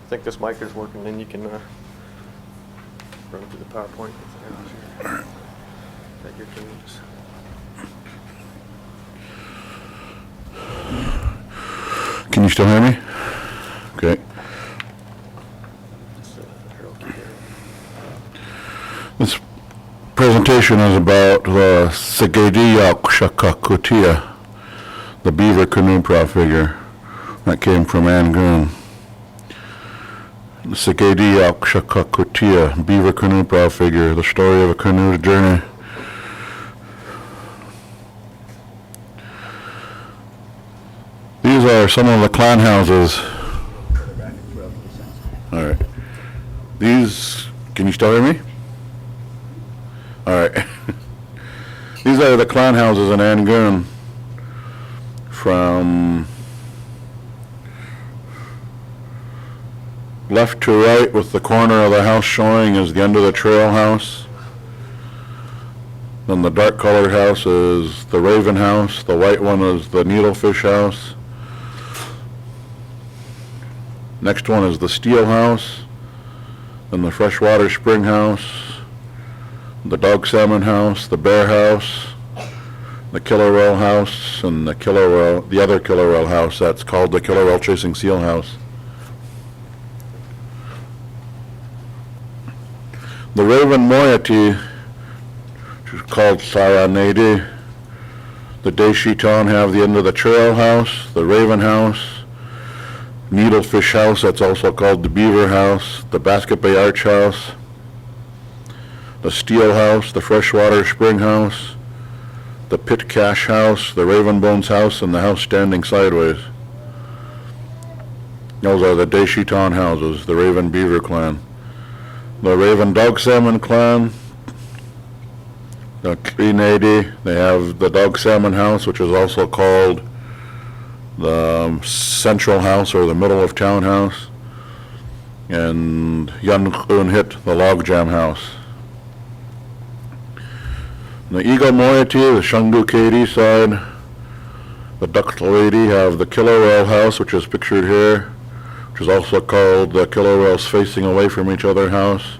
think this mic is working, then you can run through the PowerPoint. Take your tunes. Can you still hear me? Okay. This presentation is about the Sagadiyakshakutia, the Beaver Canoe Prow figure that came from Angoon. The Sagadiyakshakutia, Beaver Canoe Prow figure, the story of a canoe's journey. These are some of the clan houses. All right. These, can you still hear me? All right. These are the clan houses in Angoon. From left to right, with the corner of the house showing, is the end of the trail house. Then the dark colored house is the Raven house. The white one is the Needlefish house. Next one is the Steel house. Then the Freshwater Spring house. The Dog Salmon house. The Bear house. The Killer Whale house. And the other Killer Whale house that's called the Killer Whale Chasing Seal house. The Raven moiety, which is called Tlingit. The Deshiton have the end of the trail house, the Raven house, Needlefish house, that's also called the Beaver house, the Basket Bay Arch house, the Steel house, the Freshwater Spring house, the Pit Cache house, the Raven Bones house, and the house standing sideways. Those are the Deshiton houses, the Raven Beaver clan. The Raven Dog Salmon clan, the Tlingit, they have the Dog Salmon house, which is also called the Central house or the Middle of Town house, and Keet Hit, the Logjam house. The Eagle moiety, the Shungu Katie side, the Dakhla'aweidi have the Killer Whale house, which is pictured here, which is also called the Killer Whales Facing Away from Each Other house.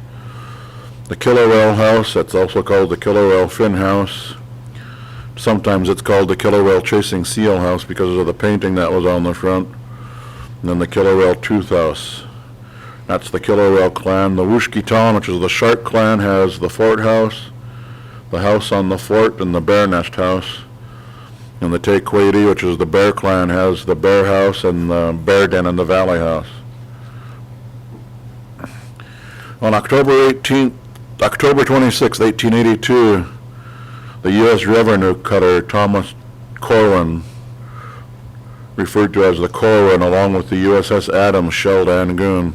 The Killer Whale house, that's also called the Killer Whale Fin house. Sometimes it's called the Killer Whale Chasing Seal house because of the painting that was on the front. And then the Killer Whale Tooth house. That's the Killer Whale clan. The Wushkiton, which is the Shark clan, has the Fort house, the house on the fort, and the Bear Nest house. And the Takwaiti, which is the Bear clan, has the Bear house and the Bear Den and the Valley house. On October 26, 1882, the U.S. revenue cutter Thomas Corwin, referred to as the Corwin, along with the USS Adams, shelled Angoon.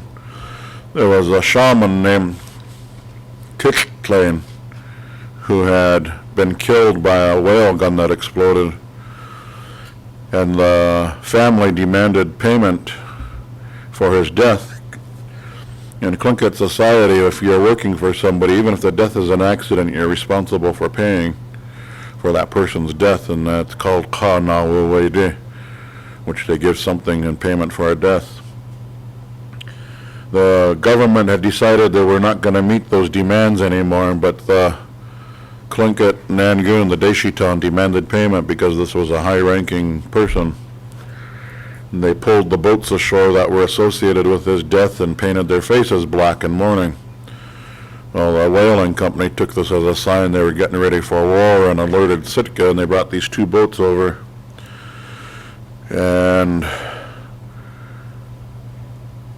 There was a shaman named Keet Hit, who had been killed by a whale gun that exploded, and the family demanded payment for his death. In Tlingit society, if you're working for somebody, even if the death is an accident, you're responsible for paying for that person's death, and that's called Kootznoowoo, which they give something in payment for a death. The government had decided they were not going to meet those demands anymore, but the Tlingit and Angoon, the Deshiton, demanded payment because this was a high-ranking person. And they pulled the boats ashore that were associated with his death and painted their faces black in mourning. Well, the whaling company took this as a sign they were getting ready for war and alerted Sitka, and they brought these two boats over. And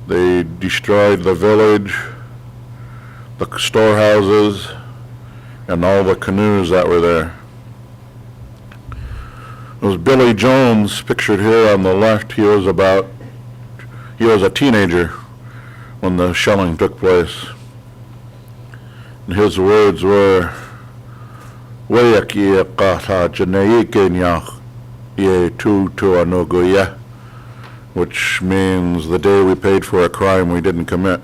they destroyed the village, the storehouses, and all the canoes that were there. It was Billy Jones, pictured here on the left. He was a teenager when the shelling took place. And his words were, which means the day we paid for a crime we didn't commit.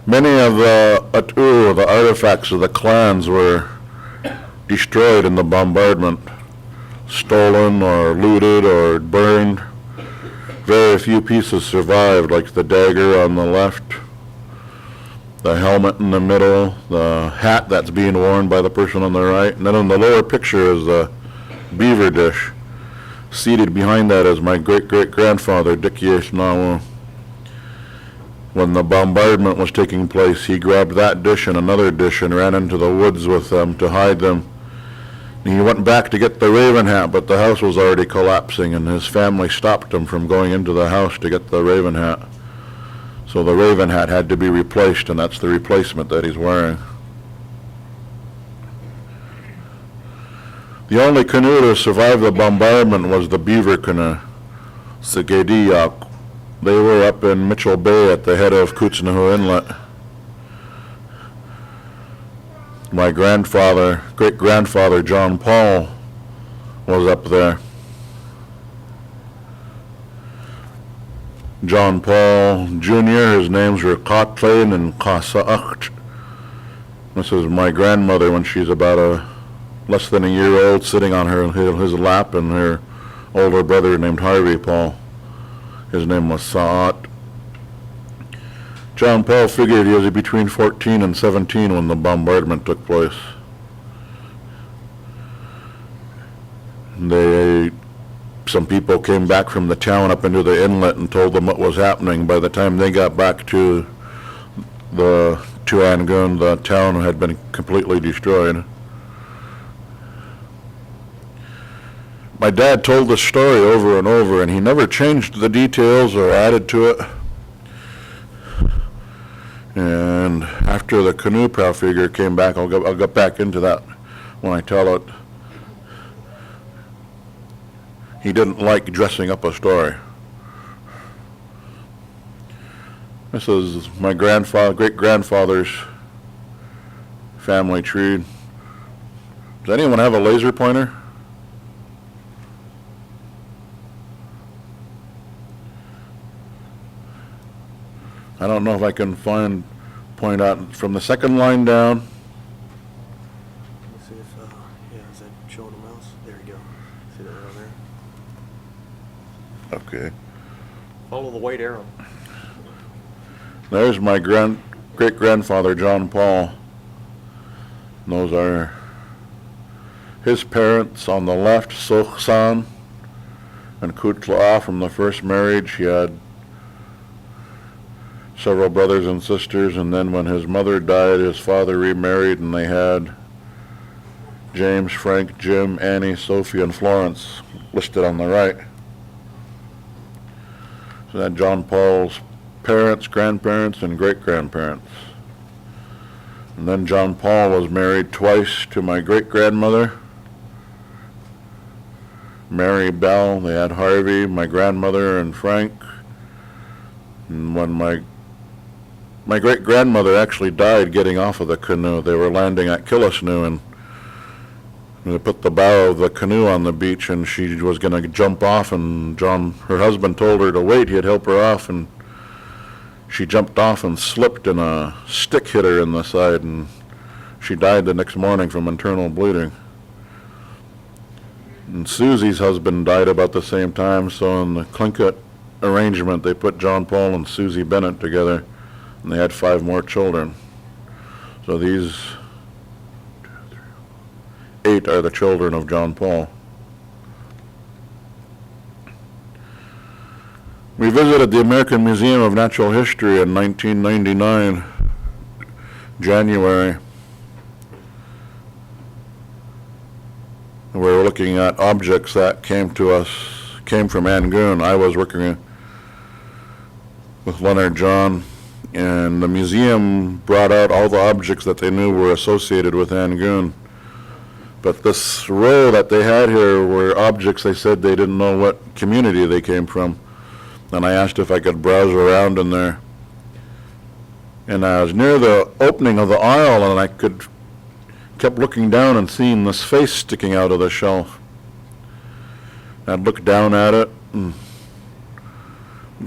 Many of the Áak'w, the artifacts of the clans, were destroyed in the bombardment, stolen or looted or burned. Very few pieces survived, like the dagger on the left, the helmet in the middle, the hat that's being worn by the person on the right, and then in the lower picture is the beaver dish. Seated behind that is my great-great-grandfather, Dick Yeilnaawu. When the bombardment was taking place, he grabbed that dish and another dish and ran into the woods with them to hide them. He went back to get the raven hat, but the house was already collapsing, and his family stopped him from going into the house to get the raven hat. So the raven hat had to be replaced, and that's the replacement that he's wearing. The only canoe to survive the bombardment was the Beaver Canoe, Áak'w. They were up in Mitchell Bay at the head of Kootznoowoo Inlet. My great-grandfather, John Paul, was up there. John Paul Jr., his names were Khwáan and Áak'w. This is my grandmother when she's about less than a year old, sitting on his lap, and her older brother named Harvey Paul. His name was Saanyuaa. John Paul figured he was between 14 and 17 when the bombardment took place. Some people came back from the town up into the inlet and told them what was happening. By the time they got back to Áak'w, the town had been completely destroyed. My dad told the story over and over, and he never changed the details or added to it. And after the canoe prow figure came back, I'll get back into that when I tell it. He didn't like dressing up a story. This is my great-grandfather's family tree. Does anyone have a laser pointer? I don't know if I can point out from the second line down. Let's see if, is that showing the mouse? There you go. See that right there? Okay. Follow the white arrow. There's my great-grandfather, John Paul. And those are his parents on the left, Khwáan and Kootznoowoo from the first marriage. He had several brothers and sisters, and then when his mother died, his father remarried, and they had James, Frank, Jim, Annie, Sophie, and Florence listed on the right. So that John Paul's parents, grandparents, and great-grandparents. And then John Paul was married twice to my great-grandmother, Mary Bell. They had Harvey, my grandmother, and Frank. And when my great-grandmother actually died getting off of the canoe, they were landing at Kootznoowoo, and they put the bow of the canoe on the beach, and she was going to jump off, and her husband told her to wait. He'd help her off, and she jumped off and slipped, and a stick hit her in the side, and she died the next morning from internal bleeding. And Susie's husband died about the same time, so in the Tlingit arrangement, they put John Paul and Susie Bennett together, and they had 5 more children. So these 8 are the children of John Paul. We visited the American Museum of Natural History in 1999, January. We were looking at objects that came from Áak'w. I was working with Leonard John, and the museum brought out all the objects that they knew were associated with Áak'w. But this row that they had here were objects they said they didn't know what community they came from. And I asked if I could browse around in there. And I was near the opening of the aisle, and I kept looking down and seeing this face sticking out of the shelf. I'd look down at it and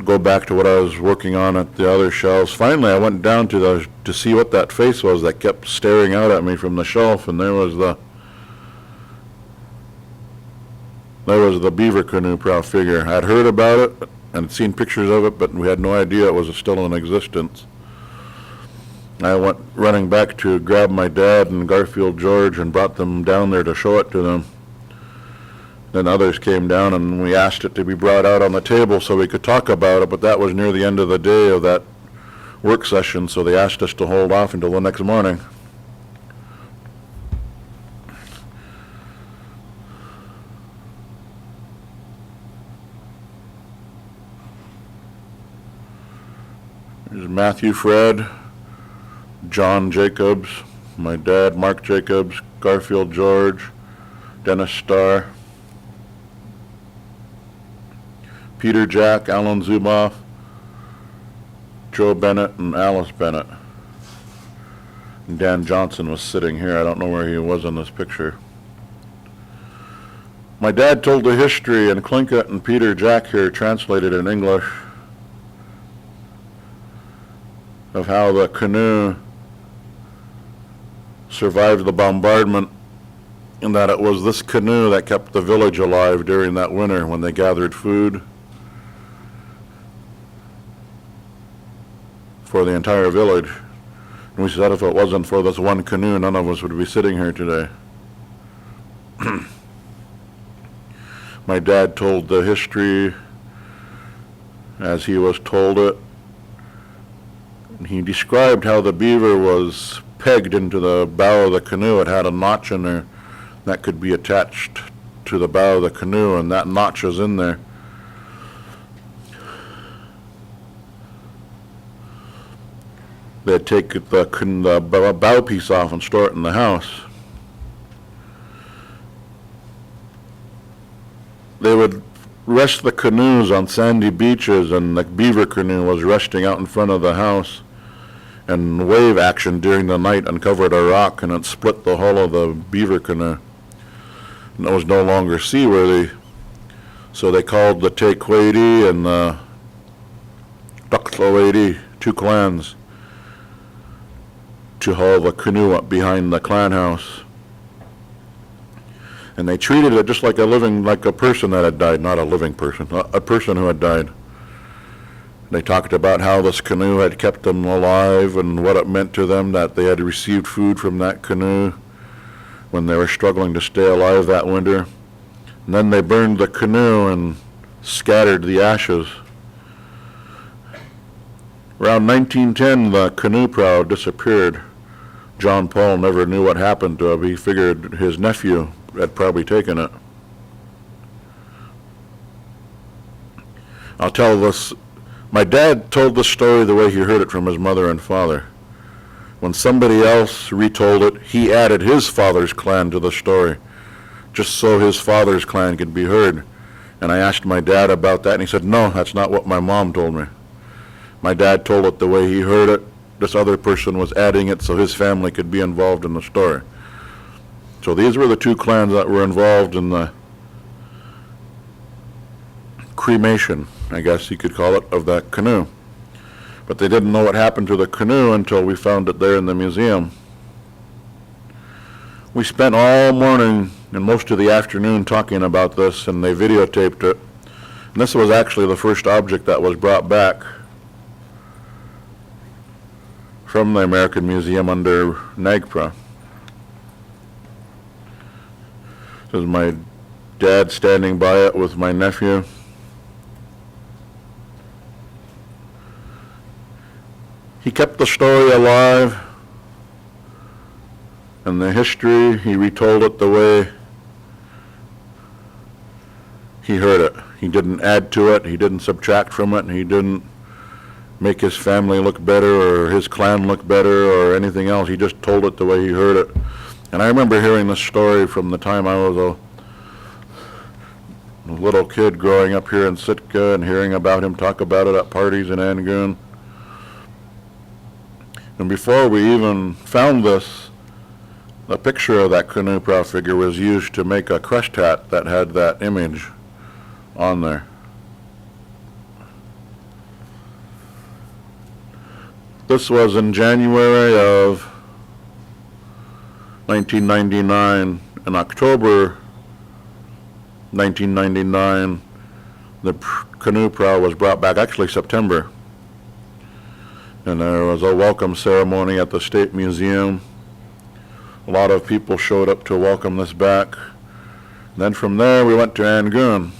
go back to what I was working on at the other shelves. Finally, I went down to see what that face was that kept staring out at me from the shelf, and there was the Beaver Canoe Prow figure. I'd heard about it, and had seen pictures of it, but we had no idea it was still in existence. I went running back to grab my dad and Garfield George and brought them down there to show it to them. Then others came down and we asked it to be brought out on the table so we could talk about it, but that was near the end of the day of that work session, so they asked us to hold off until the next morning. There's Matthew Fred, John Jacobs, my dad Mark Jacobs, Garfield George, Dennis Starr, Peter Jack, Alan Zuboff, Joe Bennett, and Alice Bennett. And Dan Johnson was sitting here. I don't know where he was in this picture. My dad told the history, and Tlingit and Peter Jack here translated in English of how the canoe survived the bombardment, and that it was this canoe that kept the village alive during that winter when they gathered food for the entire village. And we said if it wasn't for this one canoe, none of us would be sitting here today. My dad told the history as he was told it. He described how the beaver was pegged into the bow of the canoe. It had a notch in there that could be attached to the bow of the canoe, and that notch is in there. They'd take the bow piece off and store it in the house. They would rest the canoes on sandy beaches, and the beaver canoe was resting out in front of the house, and wave action during the night uncovered a rock and it split the hull of the beaver canoe. And it was no longer seaworthy, so they called the Khwáan and the Dakhla'aweidi, two clans, to haul the canoe up behind the clan house. And they treated it just like a person that had died, not a living person, a person who had died. They talked about how this canoe had kept them alive and what it meant to them that they had received food from that canoe when they were struggling to stay alive that winter. And then they burned the canoe and scattered the ashes. Around 1910, the canoe prow disappeared. John Paul never knew what happened to it. He figured his nephew had probably taken it. I'll tell this. My dad told the story the way he heard it from his mother and father. When somebody else retold it, he added his father's clan to the story, just so his father's clan could be heard. And I asked my dad about that, and he said, no, that's not what my mom told me. My dad told it the way he heard it. This other person was adding it so his family could be involved in the story. So these were the two clans that were involved in the cremation, I guess you could call it, of that canoe. But they didn't know what happened to the canoe until we found it there in the museum. We spent all morning and most of the afternoon talking about this, and they videotaped it. And this was actually the first object that was brought back from the American Museum under Nagpra. This is my dad standing by it with my nephew. He kept the story alive, and the history, he retold it the way he heard it. He didn't add to it, he didn't subtract from it, and he didn't make his family look better or his clan look better or anything else. He just told it the way he heard it. And I remember hearing this story from the time I was a little kid growing up here in Sitka and hearing about him talk about it at parties in Angoon. And before we even found this, the picture of that canoe prow figure was used to make a crest hat that had that image on there. This was in January of 1999. In October 1999, the canoe prow was brought back, actually September. And there was a welcome ceremony at the State Museum. A lot of people showed up to welcome this back. And then from there we went to Áak'w.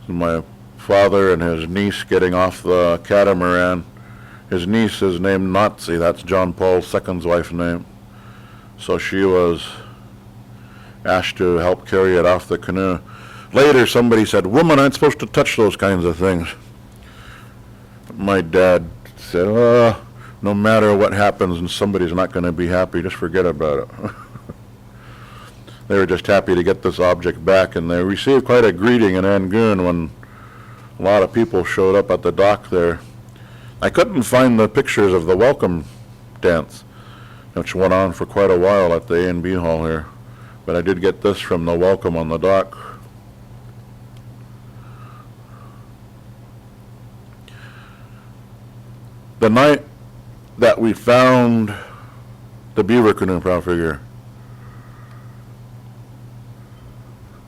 So my father and his niece getting off the catamaran. His niece is named Nazi, that's John Paul II's wife's name. So she was asked to help carry it off the canoe. Later somebody said, women aren't supposed to touch those kinds of things. My dad said, no matter what happens and somebody's not going to be happy, just forget about it. They were just happy to get this object back, and they received quite a greeting in Áak'w when a lot of people showed up at the dock there. I couldn't find the pictures of the welcome dance, which went on for quite a while at the A&B Hall here, but I did get this from the welcome on the dock. The night that we found the Beaver Canoe Prow figure,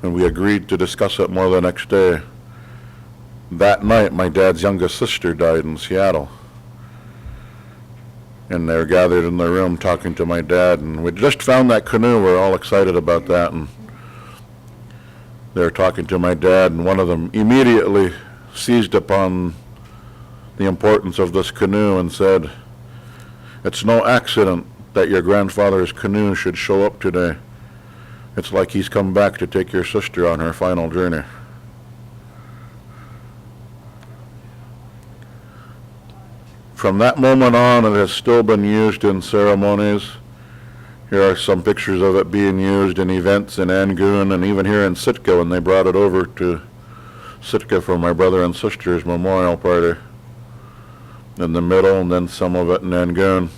and we agreed to discuss it more the next day, that night my dad's youngest sister died in Seattle. And they were gathered in the room talking to my dad, and we just found that canoe. We were all excited about that, and they were talking to my dad, and one of them immediately seized upon the importance of this canoe and said, it's no accident that your grandfather's canoe should show up today. It's like he's come back to take your sister on her final journey. From that moment on, it has still been used in ceremonies. Here are some pictures of it being used in events in Áak'w and even here in Sitka when they brought it over to Sitka for my brother and sister's memorial party. In the middle, and then some of it in Áak'w.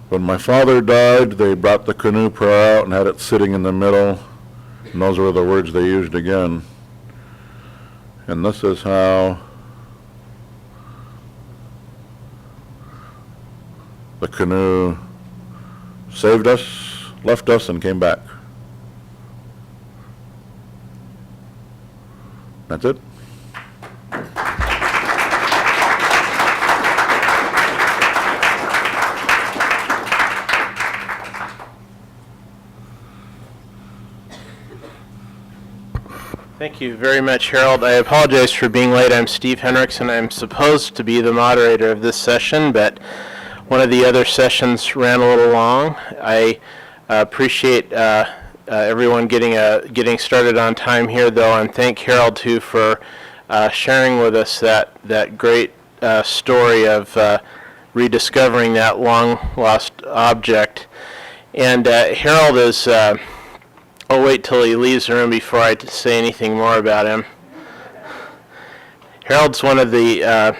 When my father died, they brought the canoe prow out and had it sitting in the middle, and those were the words they used again. And this is how the canoe saved us, left us, and came back. That's it. Thank you very much, Harold. I apologize for being late. I'm Steve Hendrikson. I'm supposed to be the moderator of this session, but one of the other sessions ran a little long. I appreciate everyone getting started on time here, though, and thank Harold too for sharing with us that great story of rediscovering that long lost object. And Harold is. I'll wait till he leaves the room before I say anything more about him. Harold's one of the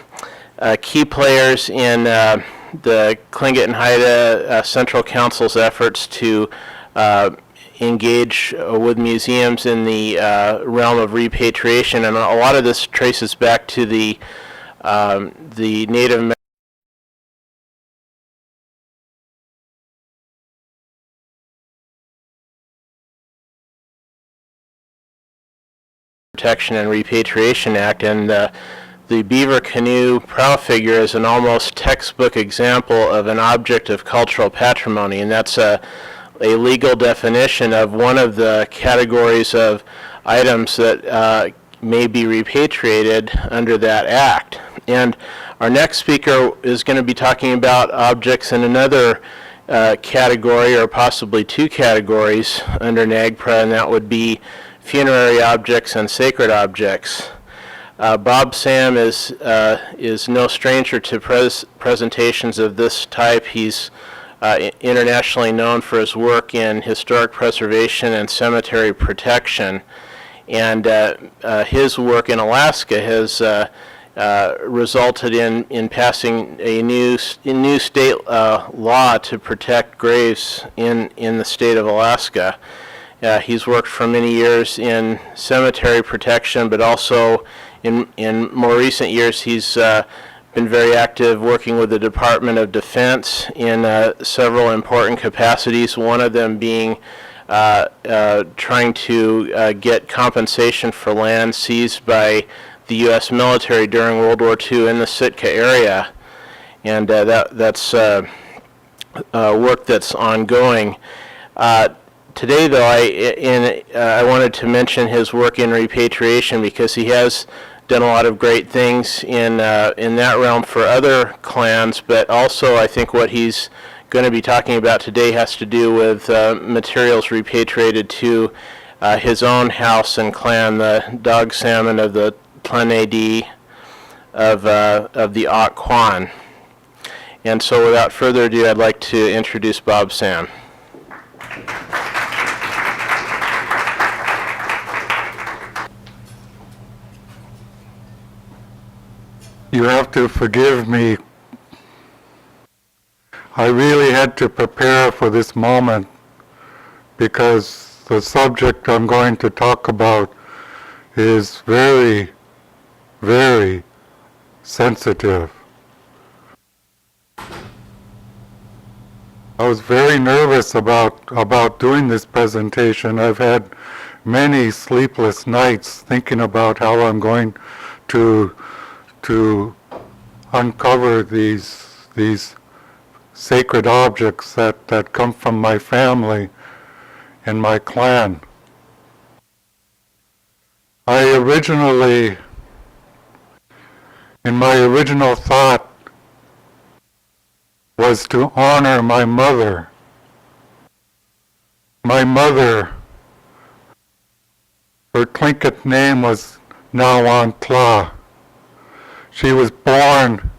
key players in the Tlingit and Haida Central Council's efforts to engage with museums in the realm of repatriation, and a lot of this traces back to the Native Protection and Repatriation Act, and the Beaver Canoe Prow figure is an almost textbook example of an object of cultural patrimony, and that's a legal definition of one of the categories of items that may be repatriated under that act. And our next speaker is going to be talking about objects in another category, or possibly two categories under Nagpra, and that would be funerary objects and sacred objects. Bob Sam is no stranger to presentations of this type. He's internationally known for his work in historic preservation and cemetery protection, and his work in Alaska has resulted in passing a new state law to protect graves in the state of Alaska. He's worked for many years in cemetery protection, but also in more recent years he's been very active working with the Department of Defense in several important capacities, one of them being trying to get compensation for land seized by the U.S. military during World War II in the Sitka area. And that's work that's ongoing. Today, though, I wanted to mention his work in repatriation because he has done a lot of great things in that realm for other clans, but also I think what he's going to be talking about today has to do with materials repatriated to his own house and clan, the dog salmon of the Tlingit of the Áak'w Kwaan. And so without further ado, I'd like to introduce Bob Sam. You have to forgive me. I really had to prepare for this moment because the subject I'm going to talk about is very, very sensitive. I was very nervous about doing this presentation. I've had many sleepless nights thinking about how I'm going to uncover these sacred objects that come from my family and my clan. My original thought was to honor my mother. My mother, her Tlingit name was Ngāwhān Tlā. She was born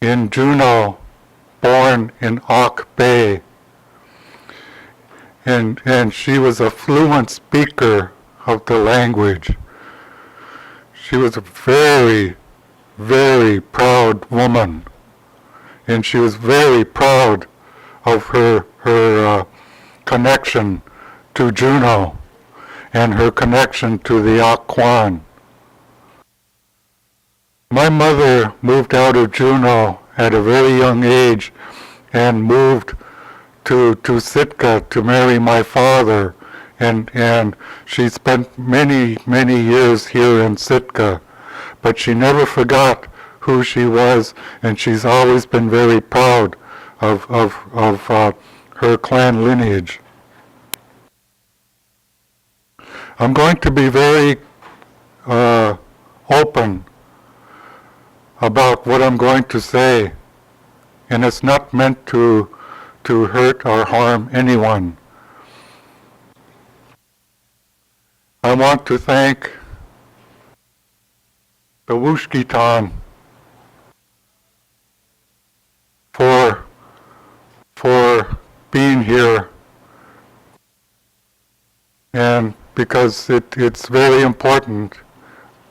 in Juneau, born in Áak'w, and she was a fluent speaker of the language. She was a very, very proud woman, and she was very proud of her connection to Juneau and her connection to the Áak'w Kwaan. My mother moved out of Juneau at a very young age and moved to Sitka to marry my father, and she spent many, many years here in Sitka, but she never forgot who she was, and she's always been very proud of her clan lineage. I'm going to be very open about what I'm going to say, and it's not meant to hurt or harm anyone. I want to thank the Wushkitan for being here, and because it's very important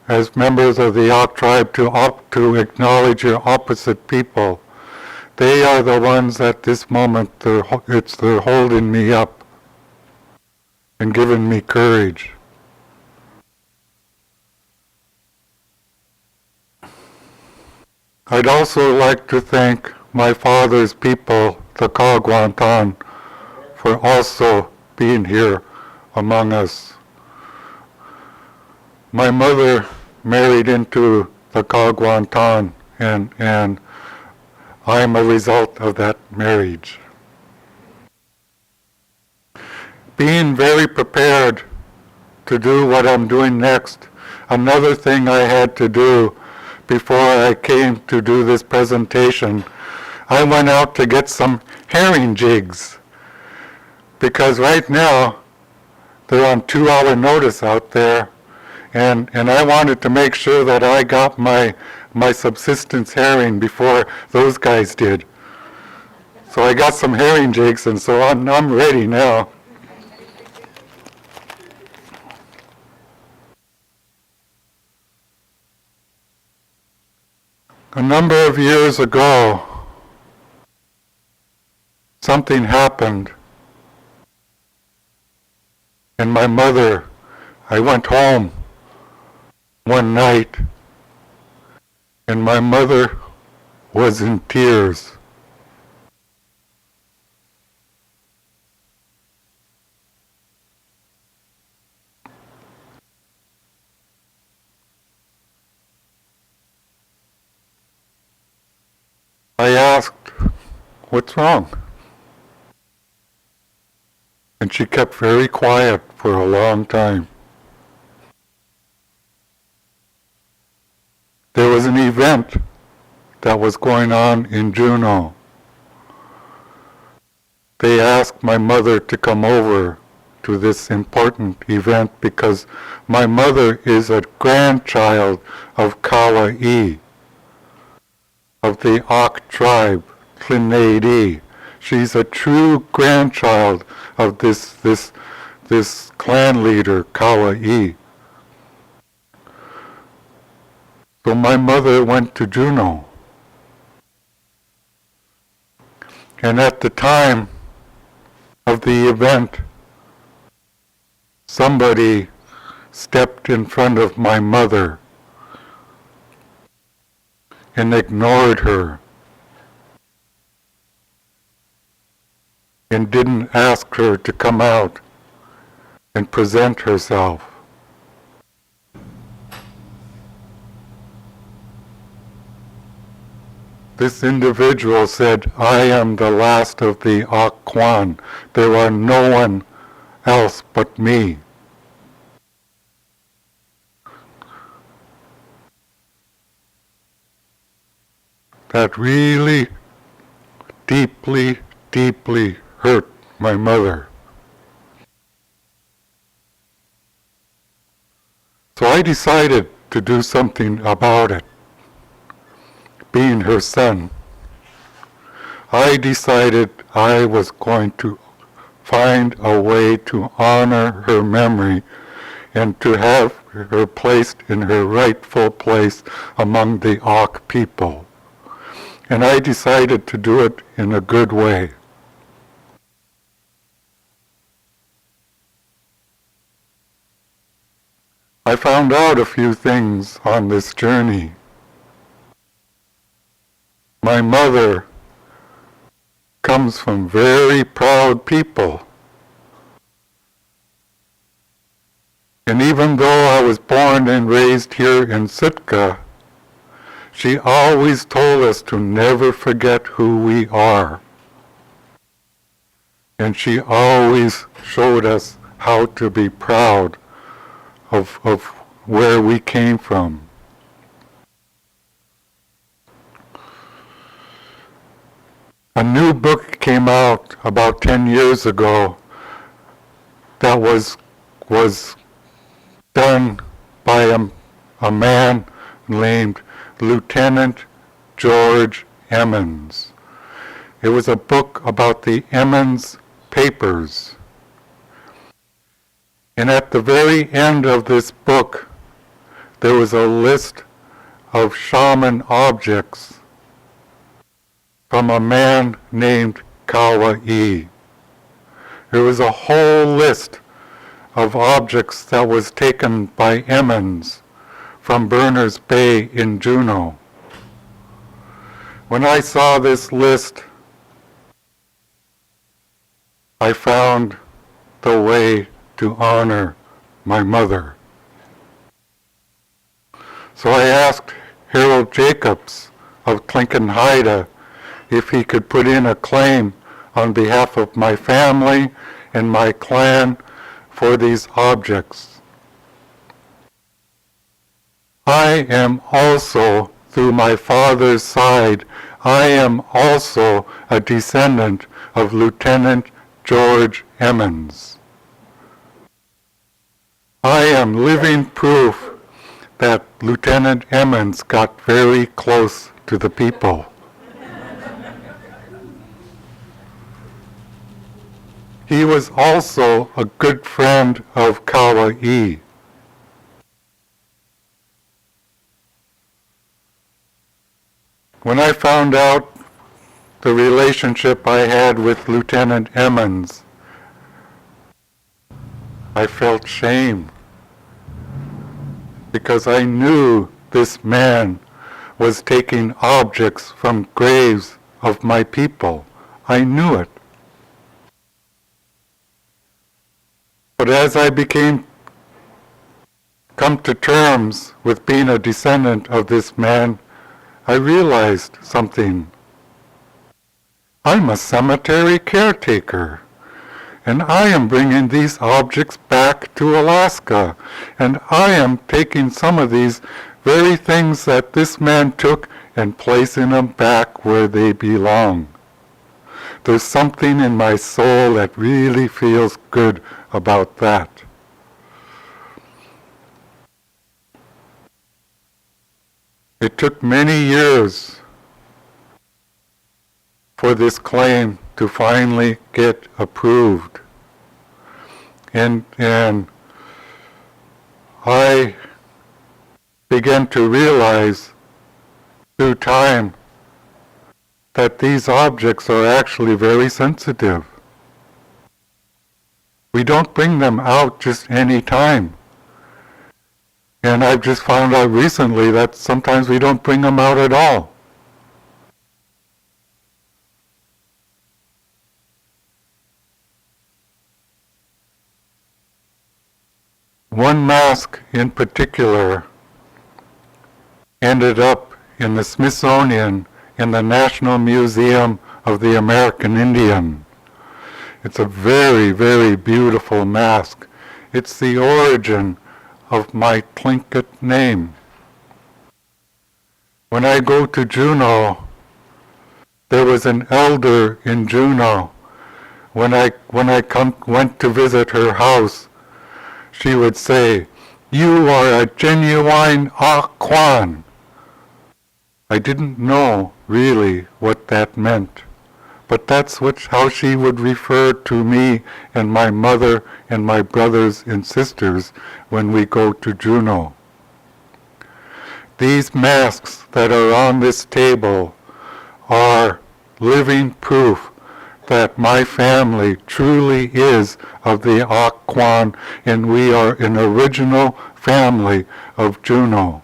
as members of the Áak'w tribe to acknowledge your opposite people. They are the ones at this moment, they're holding me up and giving me courage. I'd also like to thank my father's people, the Áak'w Kwhaan Taant'a, for also being here among us. My mother married into the Áak'w Kwhaan Taant'a, and I'm a result of that marriage. Being very prepared to do what I'm doing next, another thing I had to do before I came to do this presentation, I went out to get some herring jigs, because right now they're on 2-hour notice out there, and I wanted to make sure that I got my subsistence herring before those guys did. So I got some herring jigs, and so I'm ready now. A number of years ago, something happened, and my mother, I went home one night, and my mother was in tears. I asked, "What's wrong?" And she kept very quiet for a long time. There was an event that was going on in Juneau. They asked my mother to come over to this important event because my mother is a grandchild of Khwáan, of the Áak'w tribe, Tlingit. She's a true grandchild of this clan leader, Khwáan. So my mother went to Juneau. And at the time of the event, somebody stepped in front of my mother and ignored her and didn't ask her to come out and present herself. This individual said, "I am the last of the Áak'w Kwhaan. There are no one else but me." That really deeply, deeply hurt my mother. So I decided to do something about it. Being her son, I decided I was going to find a way to honor her memory and to have her placed in her rightful place among the Áak'w people. And I decided to do it in a good way. I found out a few things on this journey. My mother comes from very proud people. And even though I was born and raised here in Sitka, she always told us to never forget who we are. And she always showed us how to be proud of where we came from. A new book came out about 10 years ago that was done by a man named Lieutenant George Emmons. It was a book about the Emmons papers. And at the very end of this book, there was a list of shaman objects from a man named Khwáan. There was a whole list of objects that was taken by Emmons from Berners Bay in Juneau. When I saw this list, I found the way to honor my mother. So I asked Harold Jacobs of Tlingit if he could put in a claim on behalf of my family and my clan for these objects. I am also, through my father's side, I am also a descendant of Lieutenant George Emmons. I am living proof that Lieutenant Emmons got very close to the people. He was also a good friend of Khwáan. When I found out the relationship I had with Lieutenant Emmons, I felt shame because I knew this man was taking objects from graves of my people. I knew it. But as I come to terms with being a descendant of this man, I realized something. I'm a cemetery caretaker, and I am bringing these objects back to Alaska, and I am taking some of these very things that this man took and placing them back where they belong. There's something in my soul that really feels good about that. It took many years for this claim to finally get approved. And I began to realize through time that these objects are actually very sensitive. We don't bring them out just any time. And I've just found out recently that sometimes we don't bring them out at all. One mask in particular ended up in the Smithsonian in the National Museum of the American Indian. It's a very, very beautiful mask. It's the origin of my Tlingit name. When I go to Juneau, there was an elder in Juneau. When I went to visit her house, she would say, "You are a genuine Áak'w Kwhaan." I didn't know really what that meant, but that's how she would refer to me and my mother and my brothers and sisters when we go to Juneau. These masks that are on this table are living proof that my family truly is of the Áak'w Kwhaan, and we are an original family of Juneau.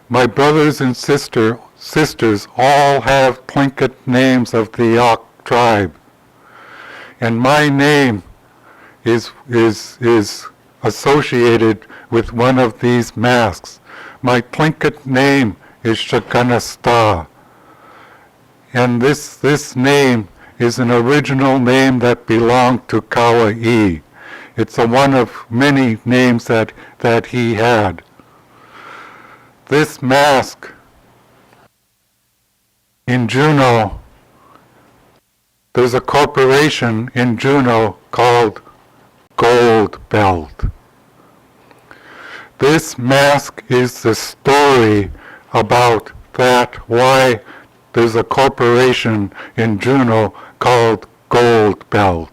My brothers and sisters all have Tlingit names of the Áak'w tribe, and my name is associated with one of these masks. My Tlingit name is Shakanasta, and this name is an original name that belonged to Khwáan. It's one of many names that he had. This mask in Juneau, there's a corporation in Juneau called Gold Belt. This mask is the story about that, why there's a corporation in Juneau called Gold Belt.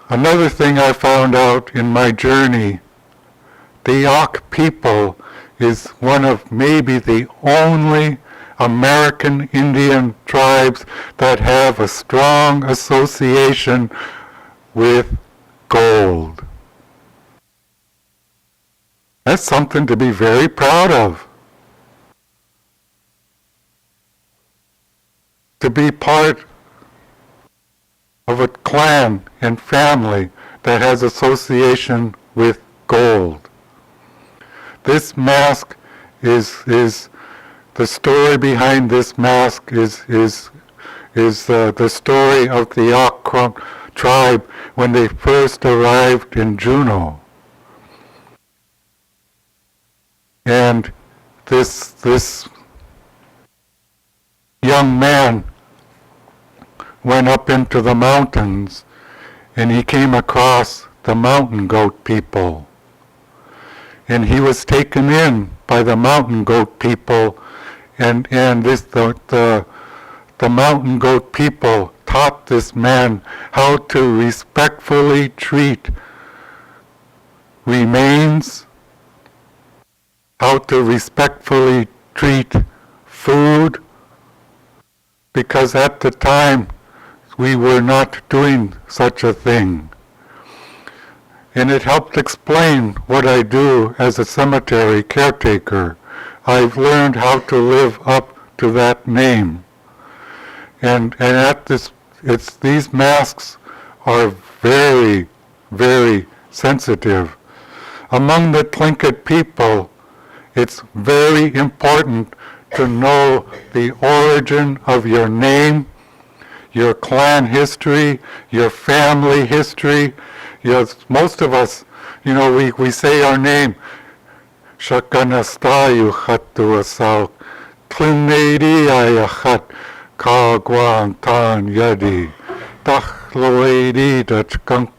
Another thing I found out in my journey, the Áak'w people is one of maybe the only American Indian tribes that have a strong association with gold. That's something to be very proud of. To be part of a clan and family that has association with gold. This mask is the story behind this mask is the story of the Áak'w tribe when they first arrived in Juneau. And this young man went up into the mountains and he came across the mountain goat people. And he was taken in by the mountain goat people, and the mountain goat people taught this man how to respectfully treat remains, how to respectfully treat food, because at the time we were not doing such a thing. and it helped explain what I do as a cemetery caretaker. I've learned how to live up to that name. And at this, these masks are very, very sensitive. Among the Tlingit people, it's very important to know the origin of your name, your clan history, your family history. Most of us, we say our name, Shakanastayu Khatuasau, Tlingit Ayachat, Áak'w Taant'a Kwhaan, Dakhla'aweidi Dachkunk.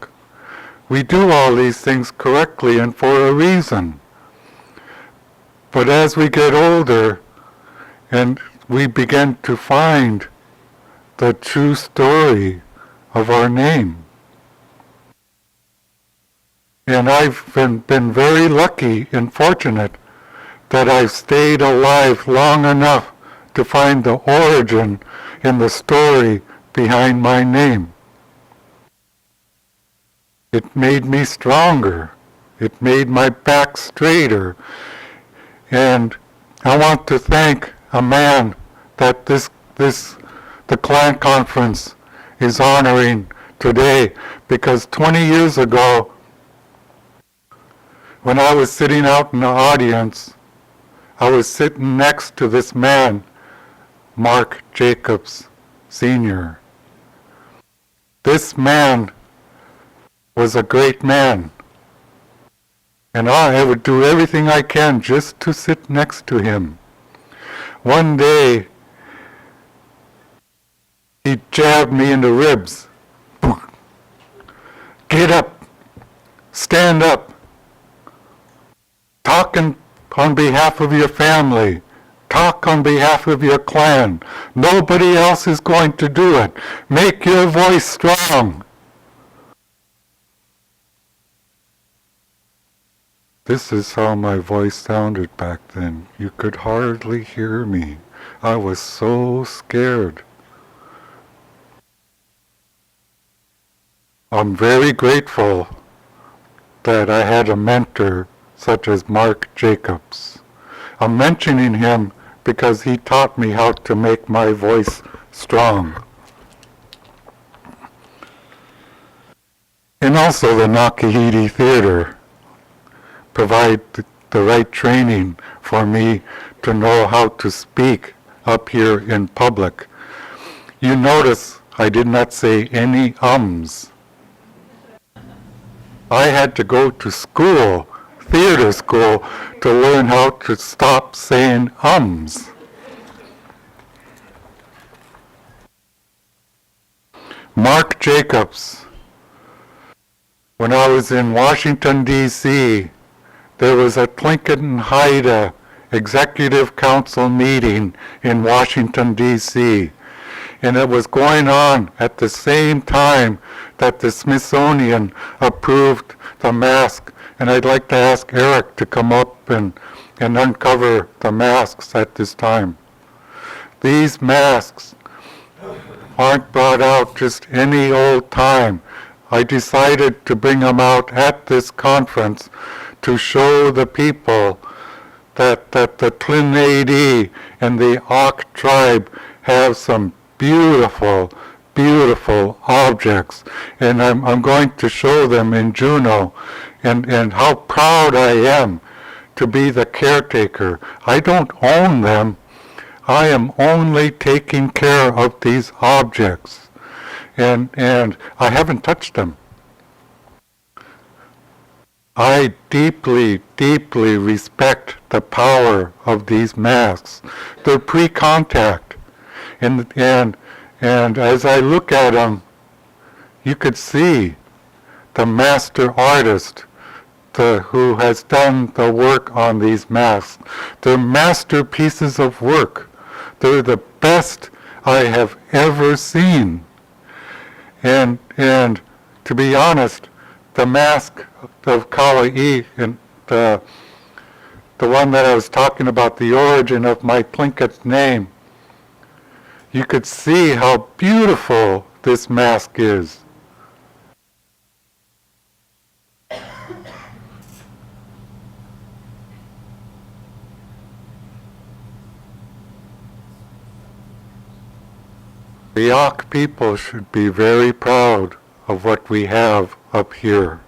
We do all these things correctly and for a reason. But as we get older and we begin to find the true story of our name. And I've been very lucky and fortunate that I've stayed alive long enough to find the origin and the story behind my name. It made me stronger. It made my back straighter. And I want to thank a man that the clan conference is honoring today, because 20 years ago, when I was sitting out in the audience, I was sitting next to this man, Mark Jacobs, Sr. This man was a great man. And I would do everything I can just to sit next to him. One day, he jabbed me in the ribs. Get up. Stand up. Talk on behalf of your family. Talk on behalf of your clan. Nobody else is going to do it. Make your voice strong. This is how my voice sounded back then. You could hardly hear me. I was so scared. I'm very grateful that I had a mentor such as Mark Jacobs. I'm mentioning him because he taught me how to make my voice strong. And also the Nakahiti Theater provide the right training for me to know how to speak up here in public. You notice I did not say any ums. I had to go to school, theater school, to learn how to stop saying ums. Mark Jacobs. When I was in Washington, D.C., there was a Tlingit and Haida Executive Council meeting in Washington, D.C., and it was going on at the same time that the Smithsonian approved the mask. And I'd like to ask Eric to come up and uncover the masks at this time. These masks aren't brought out just any old time. I decided to bring them out at this conference to show the people that the Tlingit and the Áak'w tribe have some beautiful, beautiful objects. And I'm going to show them in Juneau, and how proud I am to be the caretaker. I don't own them. I am only taking care of these objects. And I haven't touched them. I deeply, deeply respect the power of these masks. They're pre-contact. And as I look at them, you could see the master artist who has done the work on these masks. They're masterpieces of work. They're the best I have ever seen. And to be honest, the mask of Khwáan and the one that I was talking about, the origin of my Tlingit name, you could see how beautiful this mask is. The Áak'w people should be very proud of what we have up here.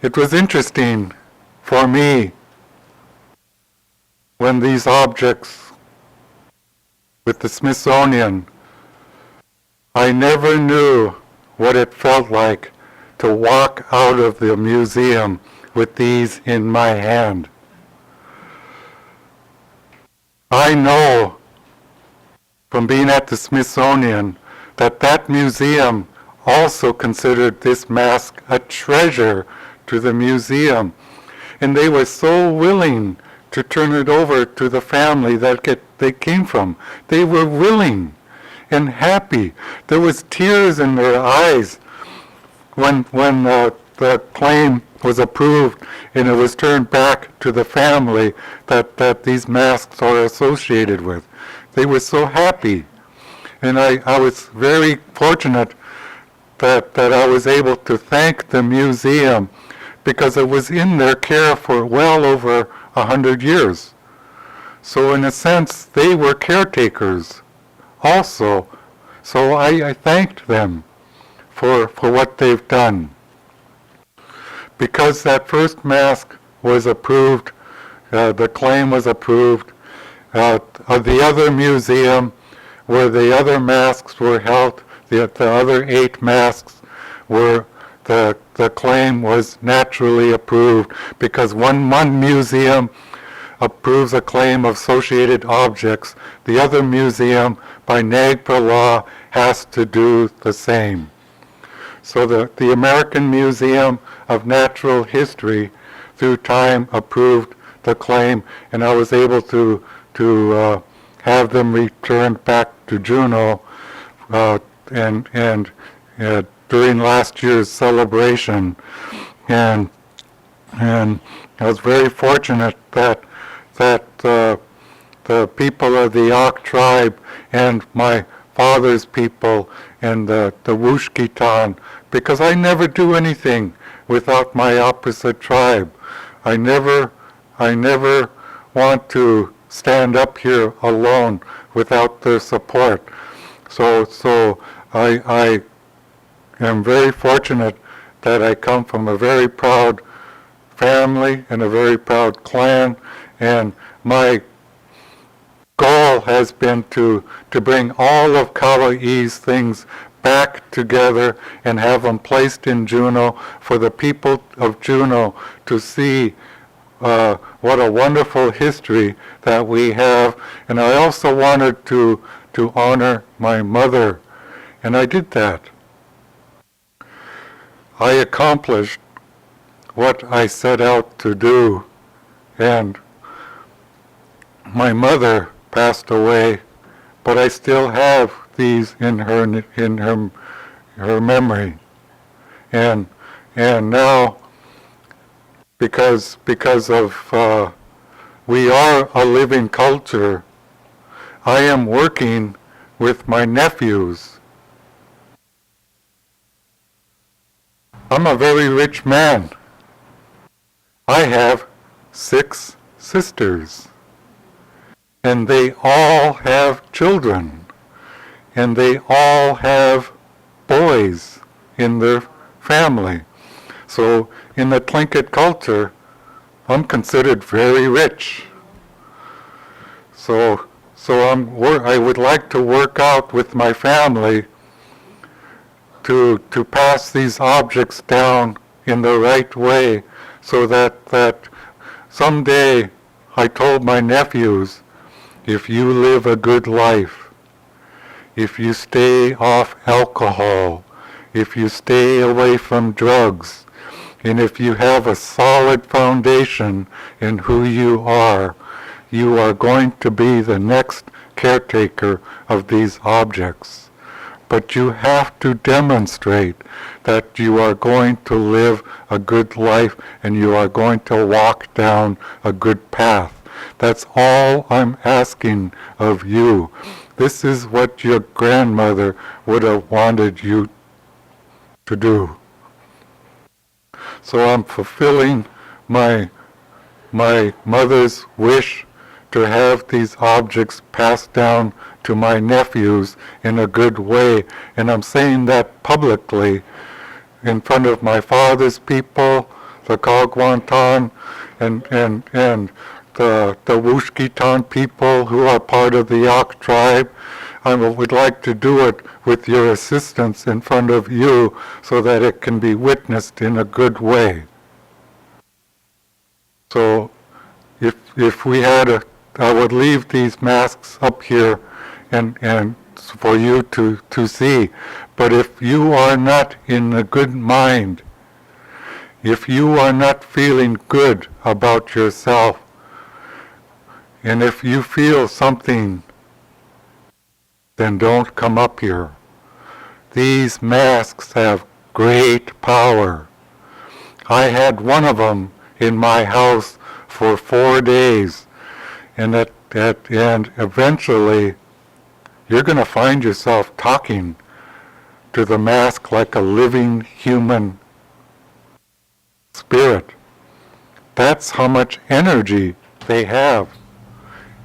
It was interesting for me when these objects with the Smithsonian, I never knew what it felt like to walk out of the museum with these in my hand. I know from being at the Smithsonian that that museum also considered this mask a treasure to the museum. And they were so willing to turn it over to the family that they came from. They were willing and happy. There was tears in their eyes when the claim was approved and it was turned back to the family that these masks are associated with. They were so happy. And I was very fortunate that I was able to thank the museum because it was in their care for well over 100 years. So in a sense, they were caretakers also. So I thanked them for what they've done. Because that first mask was approved, the claim was approved, the other museum where the other masks were held, the other 8 masks were, the claim was naturally approved because one museum approves a claim of associated objects, the other museum by Nagpra law has to do the same. So the American Museum of Natural History through time approved the claim, and I was able to have them returned back to Juneau and during last year's celebration, and I was very fortunate that the people of the Áak'w tribe and my father's people and the Wooshkitan, because I never do anything without my opposite tribe. I never want to stand up here alone without their support. So I am very fortunate that I come from a very proud family and a very proud clan, and my goal has been to bring all of Khwáan's things back together and have them placed in Juneau for the people of Juneau to see what a wonderful history that we have. And I also wanted to honor my mother, and I did that. I accomplished what I set out to do, and my mother passed away, but I still have these in her memory, and now because of we are a living culture, I am working with my nephews. I'm a very rich man. I have 6 sisters, and they all have children, and they all have boys in their family. So in the Tlingit culture, I'm considered very rich. So I would like to work out with my family to pass these objects down in the right way, so that someday, I told my nephews, if you live a good life, if you stay off alcohol, if you stay away from drugs, and if you have a solid foundation in who you are going to be the next caretaker of these objects. But you have to demonstrate that you are going to live a good life and you are going to walk down a good path. That's all I'm asking of you. This is what your grandmother would have wanted you to do. So I'm fulfilling my mother's wish to have these objects passed down to my nephews in a good way. And I'm saying that publicly in front of my father's people, the Khwáan and the Wushkitan people who are part of the Áak'w tribe. I would like to do it with your assistance in front of you so that it can be witnessed in a good way. So if we had I would leave these masks up here and for you to see. But if you are not in a good mind, if you are not feeling good about yourself, and if you feel something, then don't come up here. These masks have great power. I had one of them in my house for 4 days, and and eventually you're going to find yourself talking to the mask like a living human spirit. That's how much energy they have.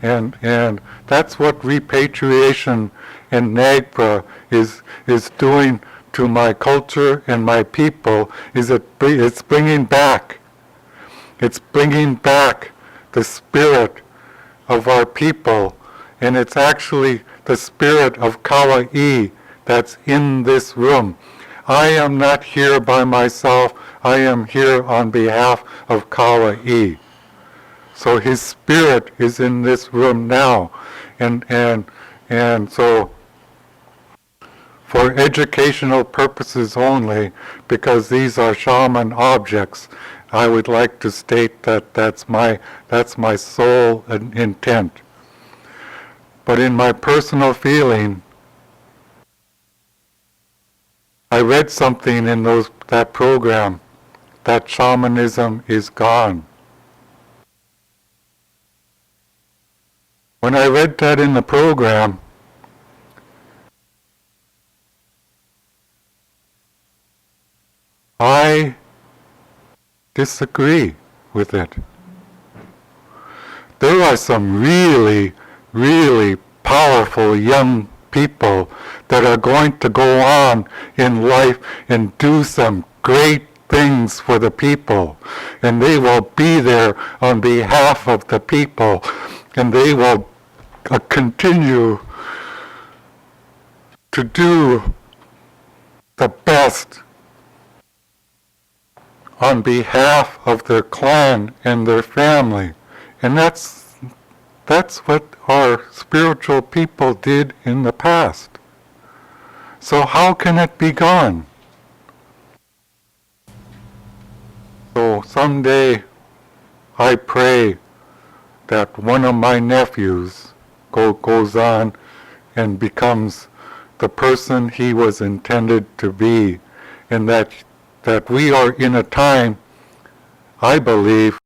And that's what repatriation and Nagpra is doing to my culture and my people, it's bringing back the spirit of our people, and it's actually the spirit of Khwáan that's in this room. I am not here by myself, I am here on behalf of Khwáan. So his spirit is in this room now, and so for educational purposes only, because these are shaman objects, I would like to state that that's my sole intent. But in my personal feeling, I read something in that program that shamanism is gone. When I read that in the program, I disagree with it. There are some really, really powerful young people that are going to go on in life and do some great things for the people. And they will be there on behalf of the people. And they will continue to do the best on behalf of their clan and their family. And that's what our spiritual people did in the past. So how can it be gone? So someday I pray that one of my nephews goes on and becomes the person he was intended to be, and that we are in a time, I believe,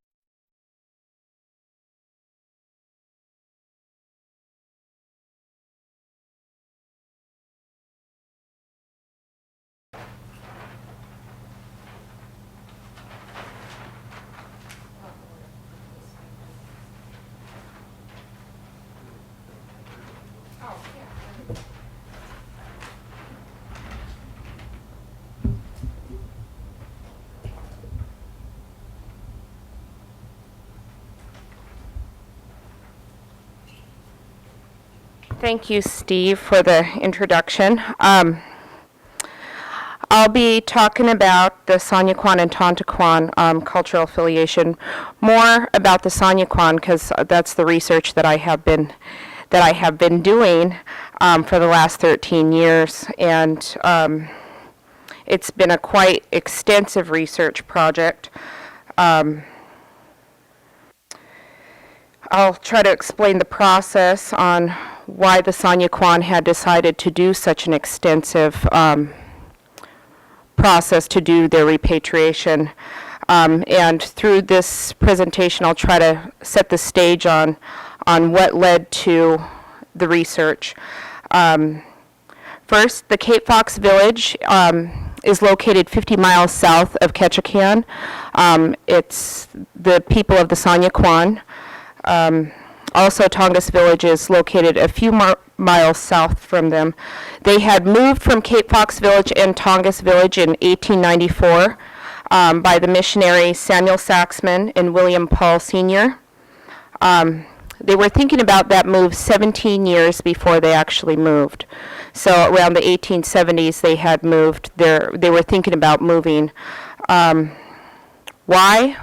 Thank you, Steve, for the introduction. I'll be talking about the Saanyuaa Kwhaan Taant'a Kwhaan cultural affiliation, more about the Saanyuaa Kwhaan because that's the research that I have been doing for the last 13 years, and it's been a quite extensive research project. I'll try to explain the process on why the Saanyuaa Kwhaan had decided to do such an extensive process to do their repatriation. And through this presentation, I'll try to set the stage on what led to the research. First, the Cape Fox Village is located 50 miles south of Ketchikan. It's the people of the Saanyuaa Kwhaan. Also, Tongass Village is located a few miles south from them. They had moved from Cape Fox Village and Tongass Village in 1894 by the missionaries Samuel Saxman and William Paul Sr. They were thinking about that move 17 years before they actually moved. So around the 1870s, they had moved. They were thinking about moving. Why?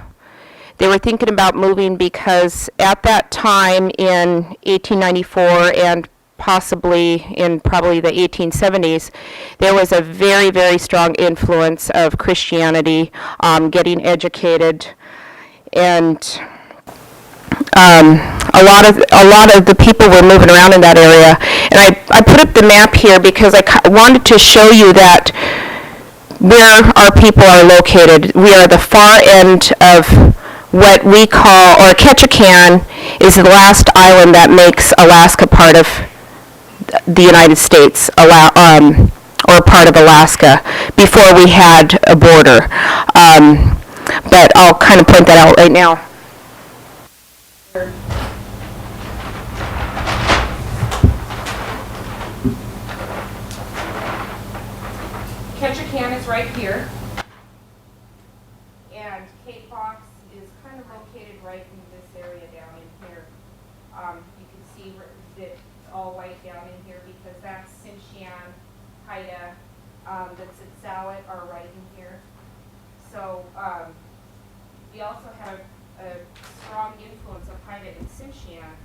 They were thinking about moving because at that time in 1894 and possibly in probably the 1870s, there was a very, very strong influence of Christianity, getting educated, and a lot of the people were moving around in that area. And I put up the map here because I wanted to show you that where our people are located. We are the far end of what we call, or Ketchikan is the last island that makes Alaska part of the United States, or part of Alaska, before we had a border. But I'll kind of point that out right now. Ketchikan is right here, and Cape Fox is kind of located right in this area down in here. You can see that all white down in here because that's Sinchian, Haida, the Tlingit are right in here. So we also have a strong influence of Haida in Sinchian.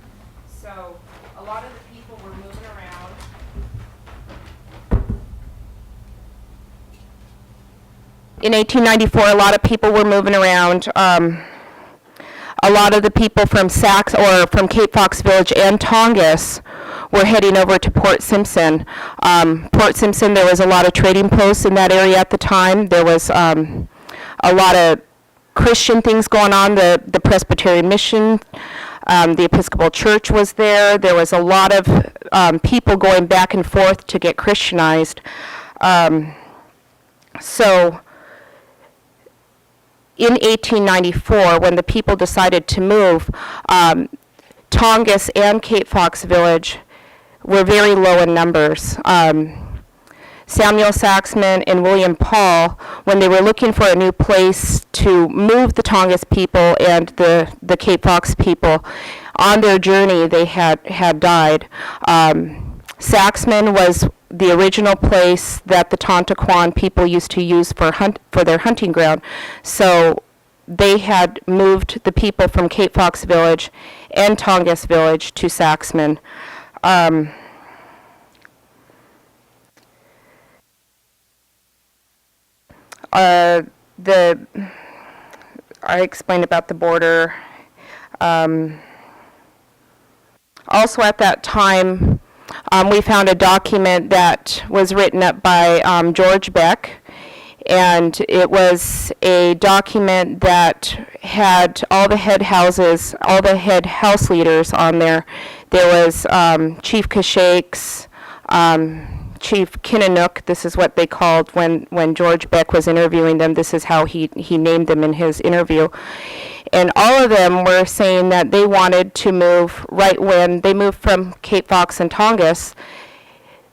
So a lot of the people were moving around. In 1894, a lot of people were moving around. A lot of the people from from Cape Fox Village and Tongass were heading over to Port Simpson. Port Simpson, there was a lot of trading posts in that area at the time. There was a lot of Christian things going on. The Presbyterian Mission, the Episcopal Church was there. There was a lot of people going back and forth to get Christianized. So in 1894, when the people decided to move, Tongass and Cape Fox Village were very low in numbers. Samuel Saxman and William Paul, when they were looking for a new place to move the Tongass people and the Cape Fox people, on their journey they had died. Saxman was the original place that the Taant'a Kwhaan people used to use for their hunting ground. So they had moved the people from Cape Fox Village and Tongass Village to Saxman. I explained about the border. Also at that time, we found a document that was written up by George Beck, and it was a document that had all the head house leaders on there. There was Chief Khoo.éex, Chief Kinanook, this is what they called when George Beck was interviewing them. This is how he named them in his interview. And all of them were saying that they wanted to move right when they moved from Cape Fox and Tongass.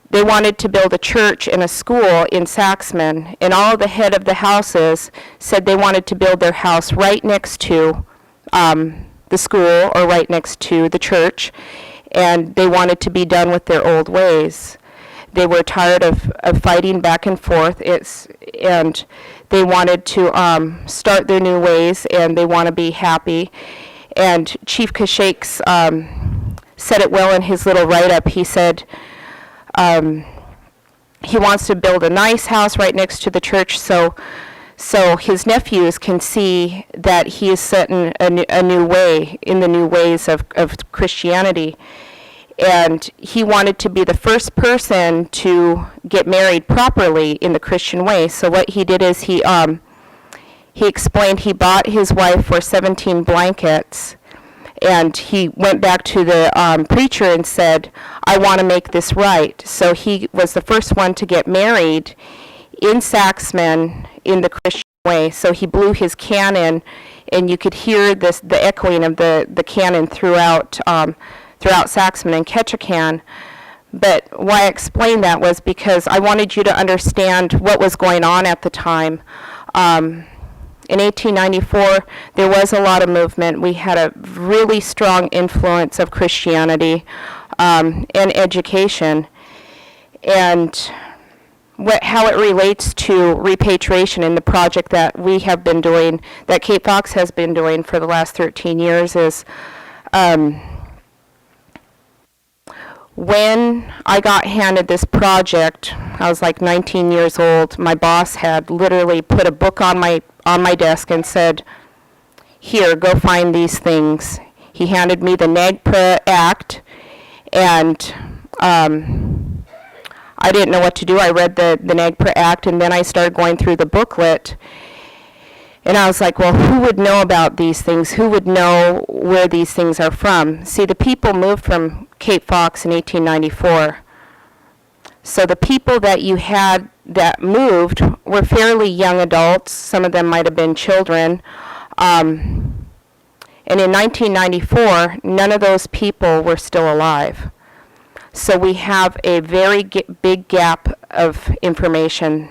They wanted to build a church and a school in Saxman, and all the head of the houses said they wanted to build their house right next to the school or right next to the church, and they wanted to be done with their old ways. They were tired of fighting back and forth, and they wanted to start their new ways, and they want to be happy. And Chief Khoo.éex said it well in his little write-up. He said he wants to build a nice house right next to the church so his nephews can see that he is setting a new way in the new ways of Christianity. And he wanted to be the first person to get married properly in the Christian way. So what he did is he explained he bought his wife for 17 blankets, and he went back to the preacher and said, I want to make this right. So he was the first one to get married in Saxman in the Christian way. So he blew his cannon, and you could hear the echoing of the cannon throughout Saxman and Ketchikan. But why I explained that was because I wanted you to understand what was going on at the time. In 1894, there was a lot of movement. We had a really strong influence of Christianity and education. And how it relates to repatriation in the project that we have been doing, that Kootznoowoo has been doing for the last 13 years is, when I got handed this project, I was like 19 years old. My boss had literally put a book on my desk and said, "Here, go find these things." He handed me the Nagpra Act, and I didn't know what to do. I read the Nagpra Act, and then I started going through the booklet. And I was like, well, who would know about these things? Who would know where these things are from? See, the people moved from Kootznoowoo in 1894. So the people that you had that moved were fairly young adults. Some of them might have been children. And in 1994, none of those people were still alive. So we have a very big gap of information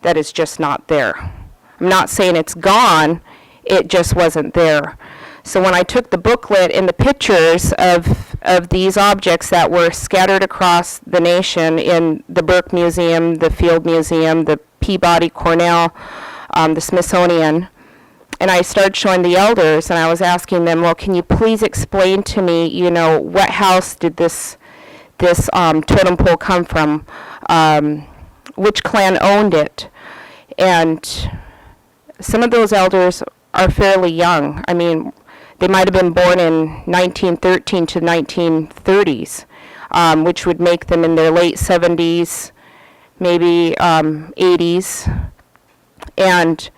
that is just not there. I'm not saying it's gone, it just wasn't there. So when I took the booklet and the pictures of these objects that were scattered across the nation in the Burke Museum, the Field Museum, the Peabody Cornell, the Smithsonian, and I started showing the elders, and I was asking them, well, can you please explain to me, what house did this totem pole come from? Which clan owned it? And some of those elders are fairly young. I mean, they might have been born in 1913 to 1930s, which would make them in their late 70s, maybe 80s. And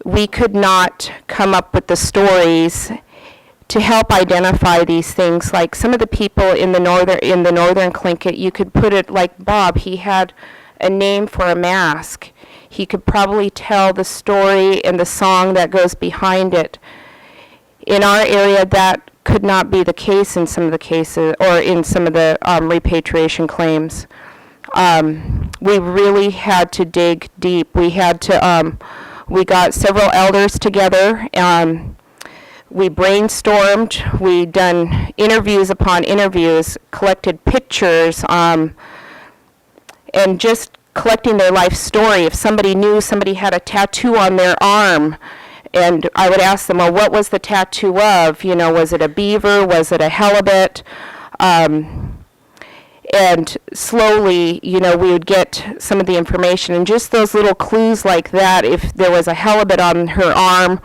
we could not come up with the stories to help identify these things. Like some of the people in the northern Tlingit, you could put it like Bob. He had a name for a mask. He could probably tell the story and the song that goes behind it. In our area, that could not be the case in some of the cases, or in some of the repatriation claims. We really had to dig deep. We had to, we got several elders together. We brainstormed. We done interviews upon interviews, collected pictures, and just collecting their life story. If somebody knew somebody had a tattoo on their arm, and I would ask them, well, what was the tattoo of? Was it a beaver? Was it a halibut? And slowly, we would get some of the information, and just those little clues like that, if there was a halibut on her arm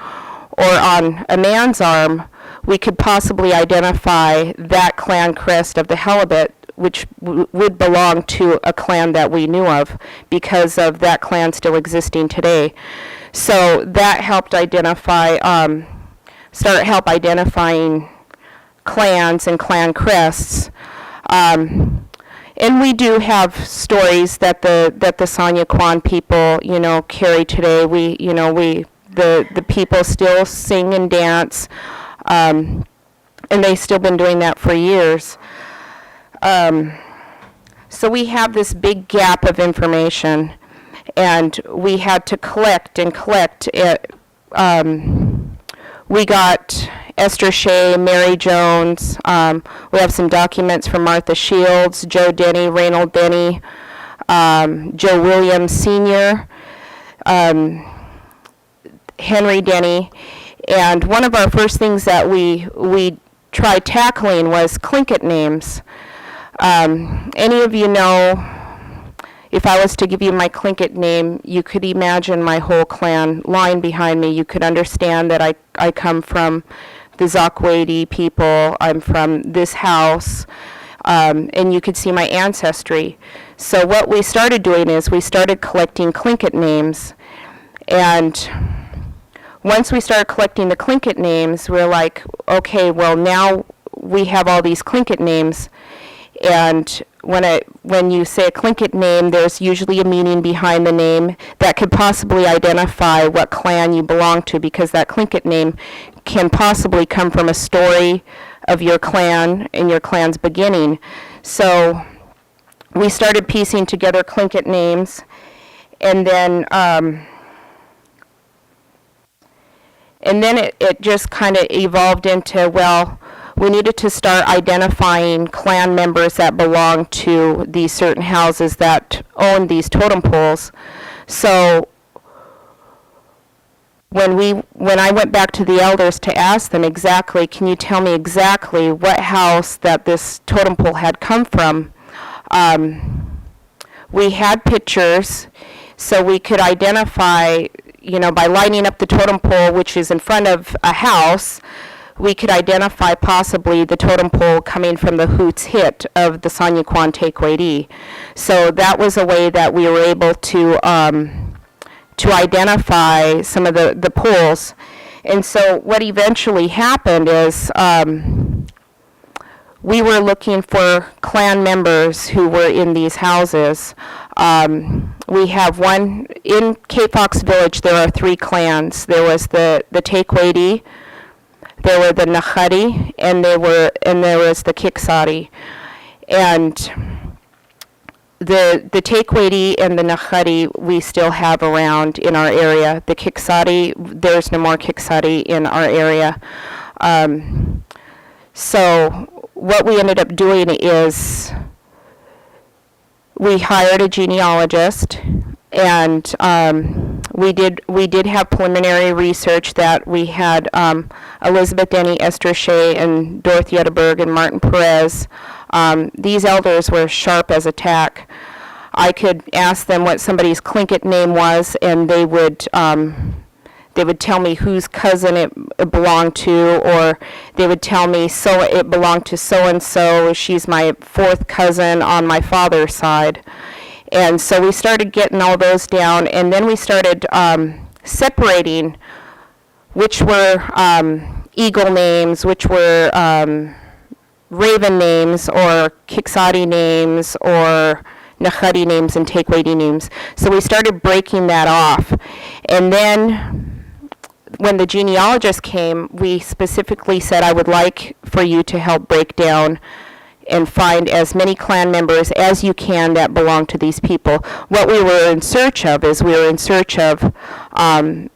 or on a man's arm, we could possibly identify that clan crest of the halibut, which would belong to a clan that we knew of because of that clan still existing today. So that helped identify, identifying clans and clan crests. And we do have stories that the Saanyuaa Kwhaan people, carry today. The people still sing and dance, and they've still been doing that for years. So we have this big gap of information, and we had to collect and collect. We got Esther Shea, Mary Jones. We have some documents from Martha Shields, Joe Denny, Reynold Denny, Joe Williams Sr., Henry Denny. And one of our first things that we tried tackling was Tlingit names. Any of you know, if I was to give you my Tlingit name, you could imagine my whole clan line behind me. You could understand that I come from the Dakhla'aweidi people. I'm from this house, and you could see my ancestry. So what we started doing is we started collecting Tlingit names, and once we started collecting the Tlingit names, we're like, okay, well now we have all these Tlingit names, And when you say a Tlingit name, there's usually a meaning behind the name that could possibly identify what clan you belong to, because that Tlingit name can possibly come from a story of your clan and your clan's beginning. So we started piecing together Tlingit names, and then it just kind of evolved into, well, we needed to start identifying clan members that belong to these certain houses that own these totem poles. So when I went back to the elders to ask them exactly, can you tell me exactly what house that this totem pole had come from, we had pictures, so we could identify, by lining up the totem pole, which is in front of a house, we could identify possibly the totem pole coming from the Khwáan Hit of the Saanyuaa Kwhaan Taant'a Kwhaan. So that was a way that we were able to identify some of the poles. And so what eventually happened is we were looking for clan members who were in these houses. We have one, in Kootznoowoo village there are 3 clans. There was the Dakhla'aweidi, there were the Nak'gha, and there was the Khwáan. And the Dakhla'aweidi and the Nak'gha we still have around in our area. The Khwáan, there's no more Khwáan in our area. So what we ended up doing is we hired a genealogist, and we did have preliminary research that we had Elizabeth Denny, Esther Shea, and Dorothy Edberg, and Martin Perez. These elders were sharp as a tack. I could ask them what somebody's Tlingit name was, and they would tell me whose cousin it belonged to, or they would tell me it belonged to so-and-so, she's my 4th cousin on my father's side. And so we started getting all those down, and then we started separating which were eagle names, which were raven names, or Khwáan names, or Nak'gha names, and Dakhla'aweidi names. So we started breaking that off. And then when the genealogist came, we specifically said, I would like for you to help break down and find as many clan members as you can that belong to these people. What we were in search of is the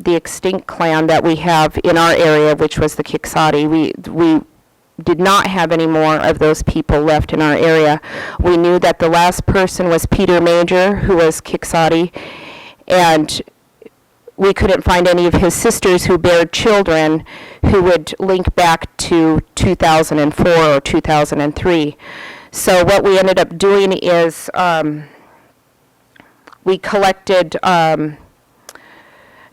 extinct clan that we have in our area, which was the Khwáan. We did not have any more of those people left in our area. We knew that the last person was Peter Major, who was Khwáan, and we couldn't find any of his sisters who bared children who would link back to 2004 or 2003. So what we ended up doing is we collected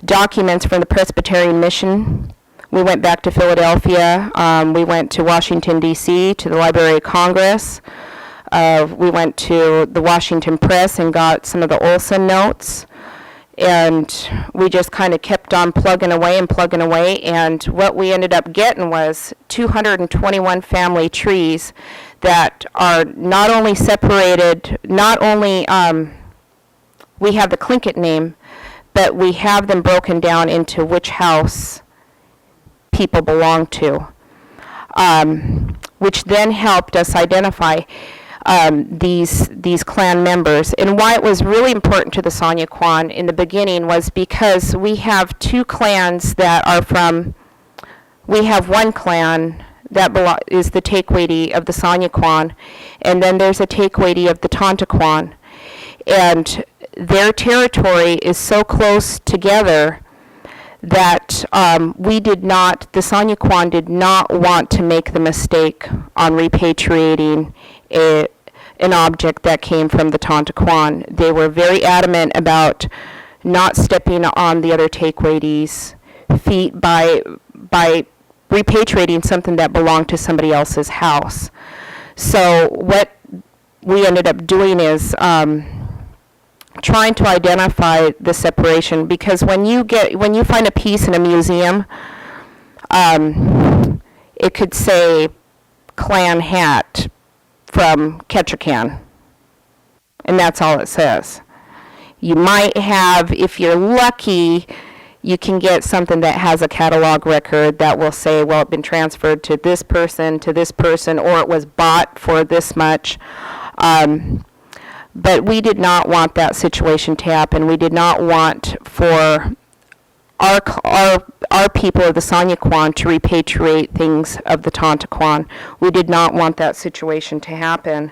documents from the Presbyterian Mission. We went back to Philadelphia. We went to Washington, D.C., to the Library of Congress. We went to the Washington Press and got some of the Olson notes. And we just kind of kept on plugging away, and what we ended up getting was 221 family trees that are not only separated, we have the Tlingit name, but we have them broken down into which house people belong to, which then helped us identify these clan members. And why it was really important to the Saanyuaa Kwhaan in the beginning was because we have 2 clans that are from, we have one clan that is the Dakhla'aweidi of the Saanyuaa Kwhaan, and then there's a Dakhla'aweidi of the Taant'a Kwhaan. And their territory is so close together that the Saanyuaa Kwhaan did not want to make the mistake on repatriating an object that came from the Taant'a Kwhaan. They were very adamant about not stepping on the other Dakhla'aweidi's feet by repatriating something that belonged to somebody else's house. So what we ended up doing is trying to identify the separation, because when you find a piece in a museum, it could say clan hat from Ketchikan. And that's all it says. You might have, if you're lucky, you can get something that has a catalog record that will say, well, it's been transferred to this person, or it was bought for this much. But we did not want that situation to happen. We did not want for our people of the Saanyuaa Kwhaan to repatriate things of the Taant'a Kwhaan. We did not want that situation to happen.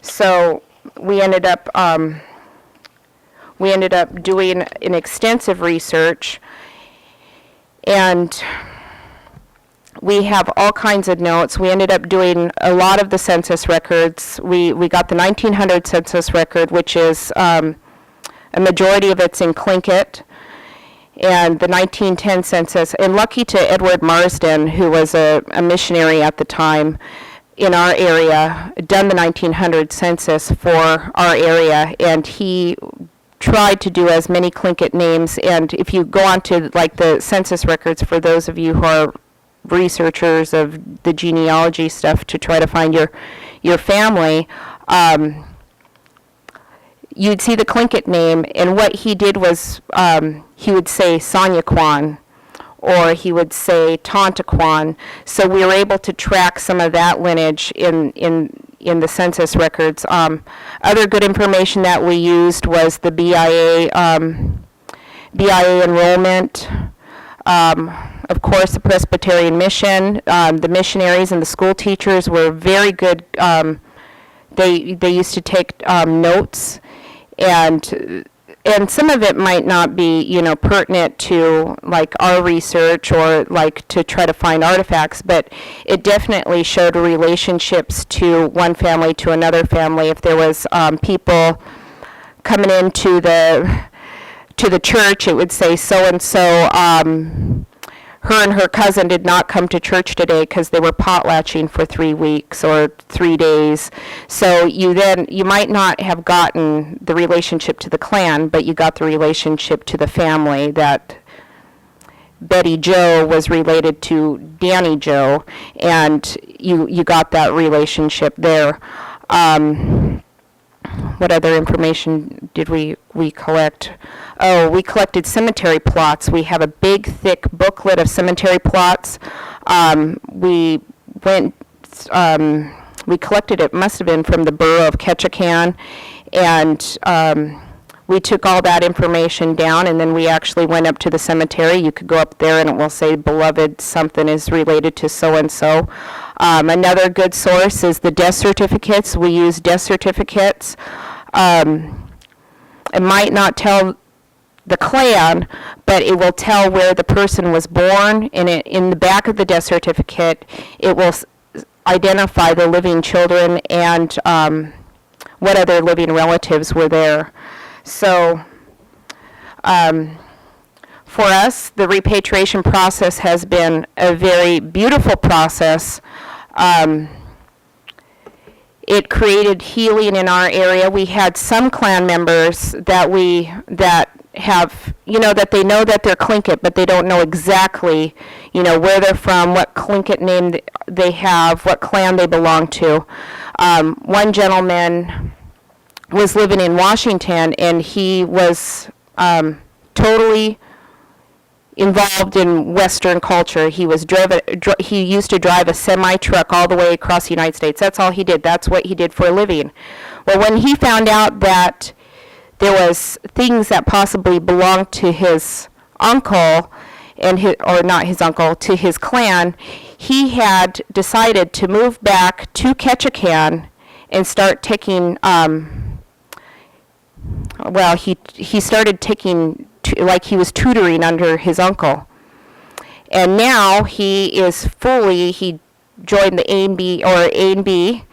So we ended up doing an extensive research, and we have all kinds of notes. We ended up doing a lot of the census records. We got the 1900 census record, which is a majority of it's in Tlingit, and the 1910 census. And lucky to Edward Marsden, who was a missionary at the time in our area, done the 1900 census for our area, and he tried to do as many Tlingit names. And if you go on to like the census records, for those of you who are researchers of the genealogy stuff to try to find your family, you'd see the Tlingit name, and what he did was he would say Saanyuaa Kwhaan, or he would say Taant'a Kwhaan. So we were able to track some of that lineage in the census records. Other good information that we used was the BIA enrollment. Of course, the Presbyterian mission, the missionaries and the school teachers were very good. They used to take notes, and some of it might not be, pertinent to like our research or like to try to find artifacts, but it definitely showed relationships to one family to another family. If there was people coming into the church, it would say so and so. Her and her cousin did not come to church today because they were potlatching for 3 weeks or 3 days. So you might not have gotten the relationship to the clan, but you got the relationship to the family, that Betty Joe was related to Danny Joe, and you got that relationship there. What other information did we collect? Oh, we collected cemetery plots. We have a big, thick booklet of cemetery plots. We collected it, must have been from the borough of Ketchikan, and we took all that information down, and then we actually went up to the cemetery. You could go up there, and it will say, beloved, something is related to so-and-so. Another good source is the death certificates. We use death certificates. It might not tell the clan, but it will tell where the person was born. In the back of the death certificate, it will identify the living children and what other living relatives were there. So for us, the repatriation process has been a very beautiful process. It created healing in our area. We had some clan members that have, that they know that they're Tlingit, but they don't know exactly, where they're from, what Tlingit name they have, what clan they belong to. One gentleman was living in Washington, and he was totally involved in Western culture. He used to drive a semi-truck all the way across the United States. That's all he did. That's what he did for a living. Well, when he found out that there was things that possibly belonged to his uncle, to his clan, he had decided to move back to Ketchikan and start taking, he started taking, like he was tutoring under his uncle. And now he joined the A&B.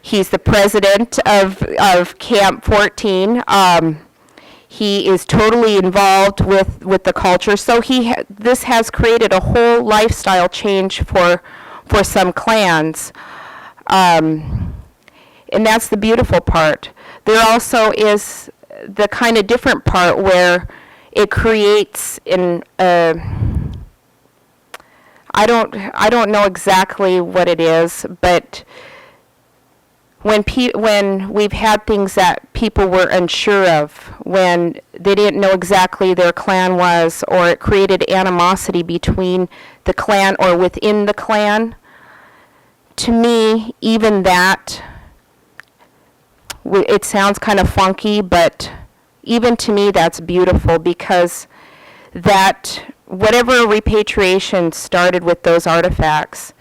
He's the president of Camp 14. He is totally involved with the culture. So this has created a whole lifestyle change for some clans. And that's the beautiful part. There also is the kind of different part where it creates I don't know exactly what it is, but when we've had things that people were unsure of, when they didn't know exactly their clan was, or it created animosity between the clan or within the clan, to me, even that, it sounds kind of funky, but even to me that's beautiful, because that whatever repatriation started with those artifacts,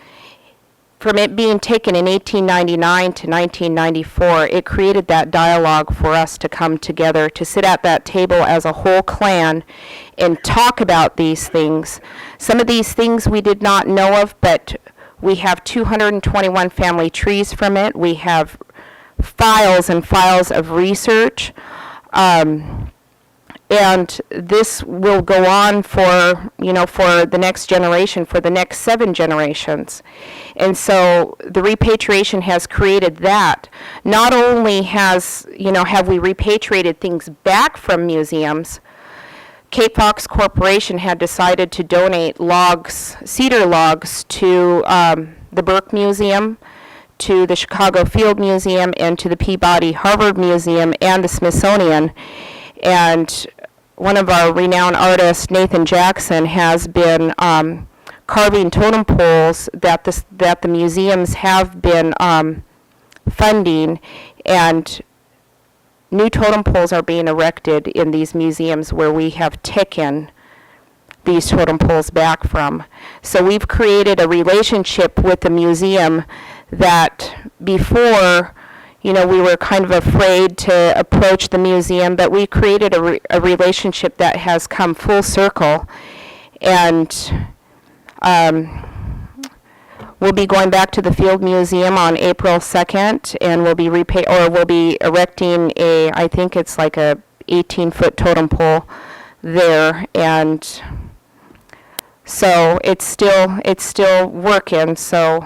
from it being taken in 1899 to 1994, it created that dialogue for us to come together, to sit at that table as a whole clan and talk about these things. Some of these things we did not know of, but we have 221 family trees from it. We have files and files of research. And this will go on for, for the next generation, for the next 7 generations. And so the repatriation has created that. Not only have we repatriated things back from museums, Cape Fox Corporation had decided to donate logs, cedar logs, to the Burke Museum, to the Chicago Field Museum, and to the Peabody Harvard Museum, and the Smithsonian. And one of our renowned artists, Nathan Jackson, has been carving totem poles that the museums have been funding, and new totem poles are being erected in these museums where we have taken these totem poles back from. So we've created a relationship with the museum that before, we were kind of afraid to approach the museum, but we created a relationship that has come full circle. And we'll be going back to the Field Museum on April 2nd, and we'll be erecting I think it's like a 18-foot totem pole there. And so it's still working. So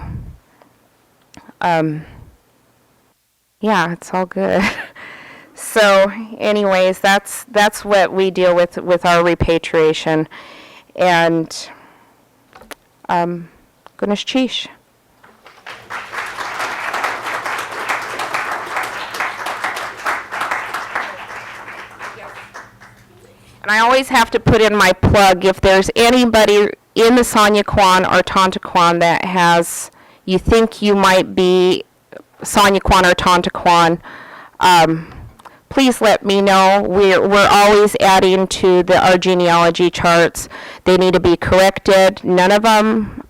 yeah, it's all good. So anyways, that's what we deal with our repatriation. And goodness sheesh. And I always have to put in my plug, if there's anybody in the Saanyuaa Kwhaan or Taant'a Kwhaan that you think you might be Saanyuaa Kwhaan or Taant'a Kwhaan, please let me know. We're always adding to our genealogy charts. They need to be corrected. None of them,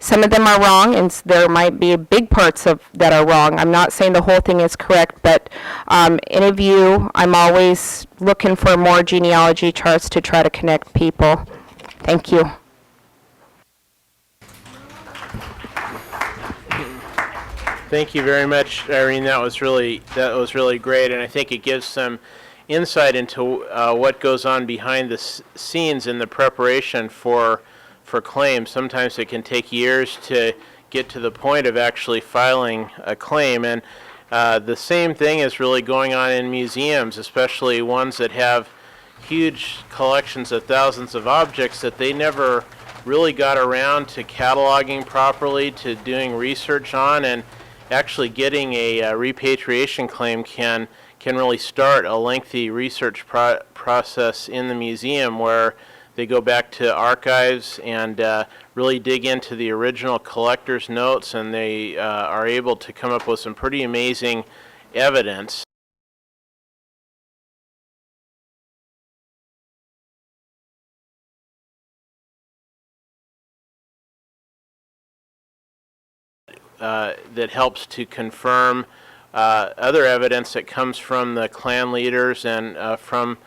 some of them are wrong, and there might be big parts that are wrong. I'm not saying the whole thing is correct, but any of you, I'm always looking for more genealogy charts to try to connect people. Thank you. Thank you very much, Irene. That was really great, and I think it gives some insight into what goes on behind the scenes in the preparation for claims. Sometimes it can take years to get to the point of actually filing a claim, and the same thing is really going on in museums, especially ones that have huge collections of thousands of objects that they never really got around to cataloging properly, to doing research on, and actually getting a repatriation claim can really start a lengthy research process in the museum, where they go back to archives and really dig into the original collector's notes, and they are able to come up with some pretty amazing evidence. That helps to confirm other evidence that comes from the clan leaders and from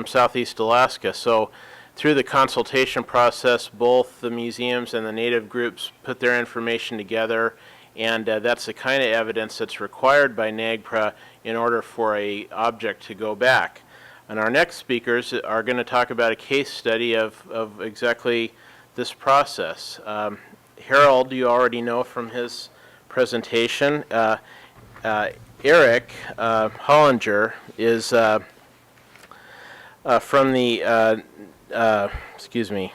Southeast Alaska. So through the consultation process, both the museums and the native groups put their information together, and that's the kind of evidence that's required by Nagpra in order for a object to go back. And our next speakers are going to talk about a case study of exactly this process. Harold, you already know from his presentation. Eric Hollinger is from the, excuse me,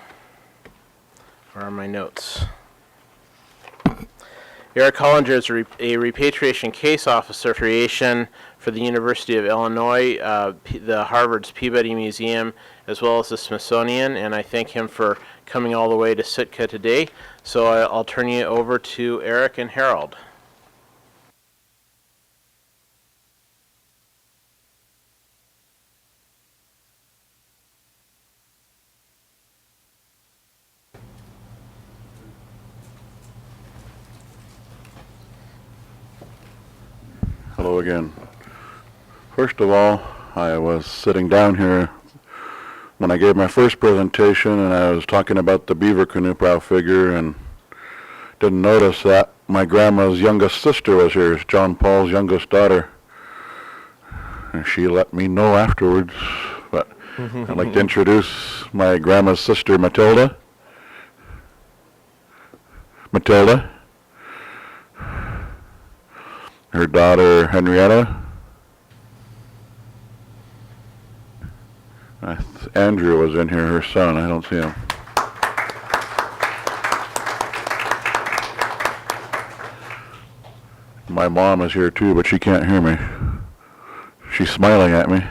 where are my notes? Eric Hollinger is a repatriation case officer creation for the University of Illinois, the Harvard's Peabody Museum, as well as the Smithsonian, and I thank him for coming all the way to Sitka today. So I'll turn you over to Eric and Harold. Hello again. First of all, I was sitting down here when I gave my first presentation and I was talking about the Beaver Canoe Prow figure and didn't notice that my grandma's youngest sister was here, John Paul's youngest daughter. And she let me know afterwards, but I'd like to introduce my grandma's sister, Matilda. Matilda. Her daughter, Henrietta. Andrew was in here, her son. I don't see him. My mom is here too, but she can't hear me. She's smiling at me.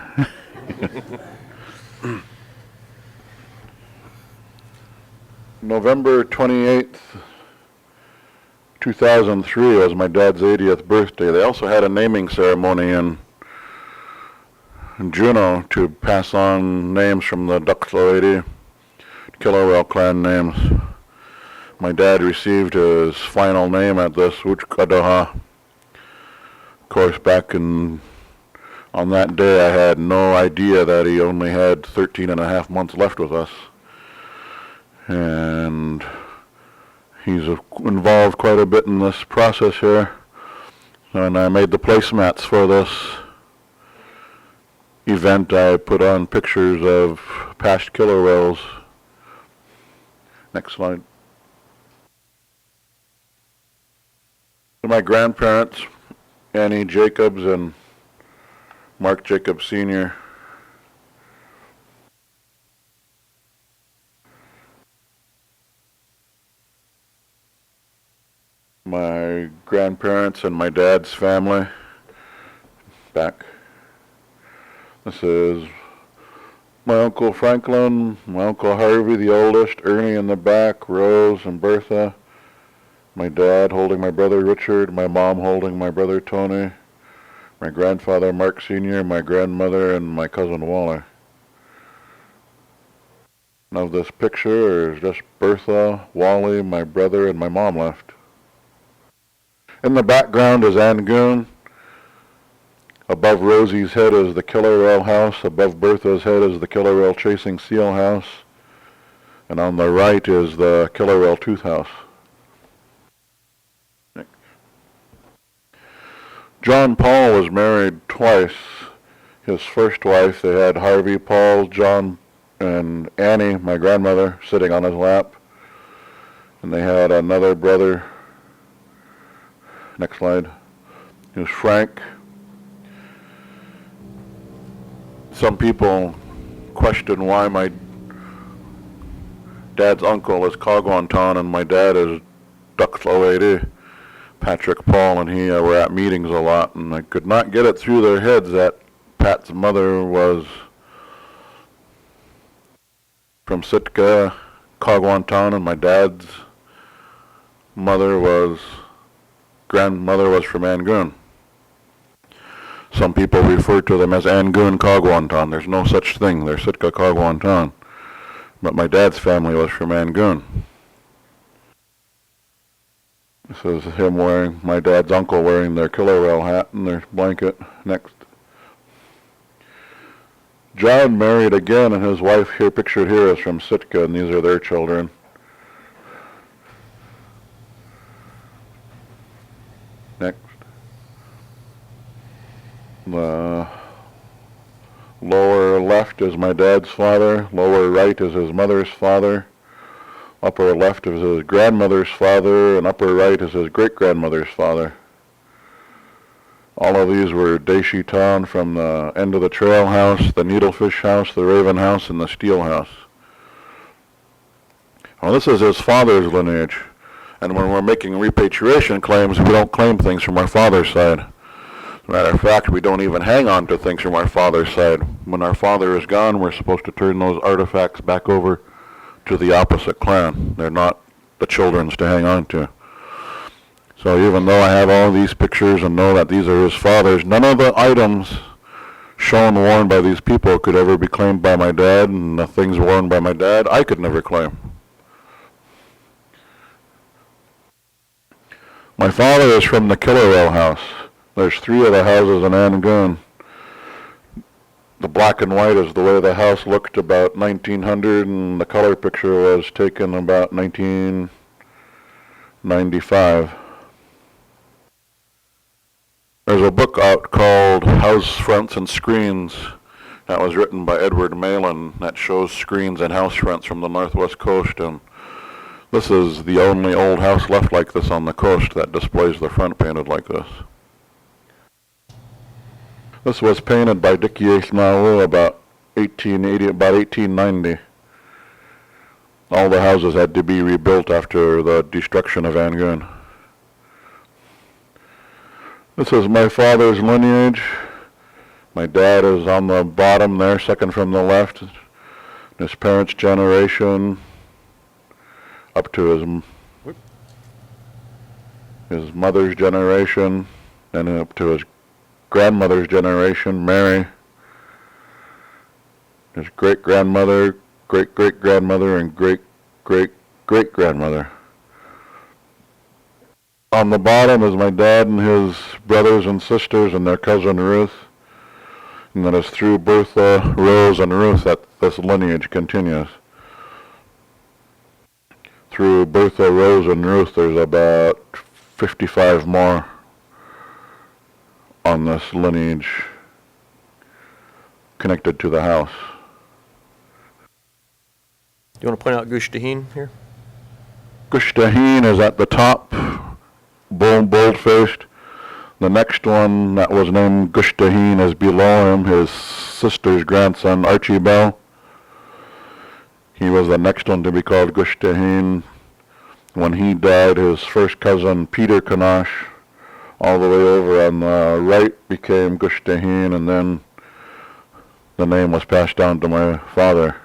November 28th, 2003 was my dad's 80th birthday. They also had a naming ceremony in Juneau to pass on names from the Dakhla'aweidi, Kilauea clan names. My dad received his final name at this Áak'w. Of course, back on that day, I had no idea that he only had 13 and a half months left with us. And he's involved quite a bit in this process here. And I made the placemats for this event. I put on pictures of past killer whales. Next slide. My grandparents, Annie Jacobs and Mark Jacobs Sr. My grandparents and my dad's family. Back. This is my Uncle Franklin, my Uncle Harvey, the oldest, Ernie in the back, Rose and Bertha. My dad holding my brother Richard, my mom holding my brother Tony, my grandfather Mark Sr., my grandmother, and my cousin Wally. Now this picture is just Bertha, Wally, my brother, and my mom left. In the background is Áak'w. Above Rosie's head is the killer whale house. Above Bertha's head is the killer whale chasing seal house. And on the right is the killer whale tooth house. John Paul was married twice. His first wife, they had Harvey, Paul, John, and Annie, my grandmother, sitting on his lap. And they had another brother. Next slide. It was Frank. Some people question why my dad's uncle is Khwáan Taant'a and my dad is Dakhla'aweidi. Patrick Paul and he were at meetings a lot, and I could not get it through their heads that Pat's mother was from Sitka, Khwáan Taant'a, and my dad's grandmother was from Áak'w. Some people refer to them as Áak'w and Khwáan Taant'a. There's no such thing. They're Sitka Khwáan Taant'a. But my dad's family was from Áak'w. This is him wearing, my dad's uncle wearing their killer whale hat and their blanket. Next. John married again, and his wife here, pictured here, is from Sitka, and these are their children. Next. The lower left is my dad's father, lower right is his mother's father, upper left is his grandmother's father, and upper right is his great-grandmother's father. All of these were Daishitan from the end of the trail house, the needlefish house, the raven house, and the steel house. Well, this is his father's lineage. And when we're making repatriation claims, we don't claim things from our father's side. As a matter of fact, we don't even hang on to things from our father's side. When our father is gone, we're supposed to turn those artifacts back over to the opposite clan. They're not the children's to hang on to. So even though I have all these pictures and know that these are his father's, none of the items shown worn by these people could ever be claimed by my dad, and the things worn by my dad I could never claim. My father is from the Killarell house. There's 3 of the houses in Angoon. The black and white is the way the house looked about 1900, and the color picture was taken about 1995. There's a book out called House Fronts and Screens that was written by Edward Malin that shows screens and house fronts from the northwest coast, and this is the only old house left like this on the coast that displays the front painted like this. This was painted by Dick Yeilnaawu about 1890. All the houses had to be rebuilt after the destruction of Angoon. This is my father's lineage. My dad is on the bottom there, second from the left. His parents' generation up to his mother's generation, and up to his grandmother's generation, Mary. His great-grandmother, great-great-grandmother, and great-great-great-grandmother. On the bottom is my dad and his brothers and sisters and their cousin Ruth. And then it's through Bertha, Rose, and Ruth that this lineage continues. Through Bertha, Rose, and Ruth, there's about 55 more on this lineage connected to the house. Do you want to point out Khwáan here? Khwáan is at the top, bold-faced. The next one that was named Khwáan is below him, his sister's grandson, Archie Bell. He was the next one to be called Khwáan. When he died, his first cousin, Peter Kanosh, all the way over on the right became Khwáan, and then the name was passed down to my father.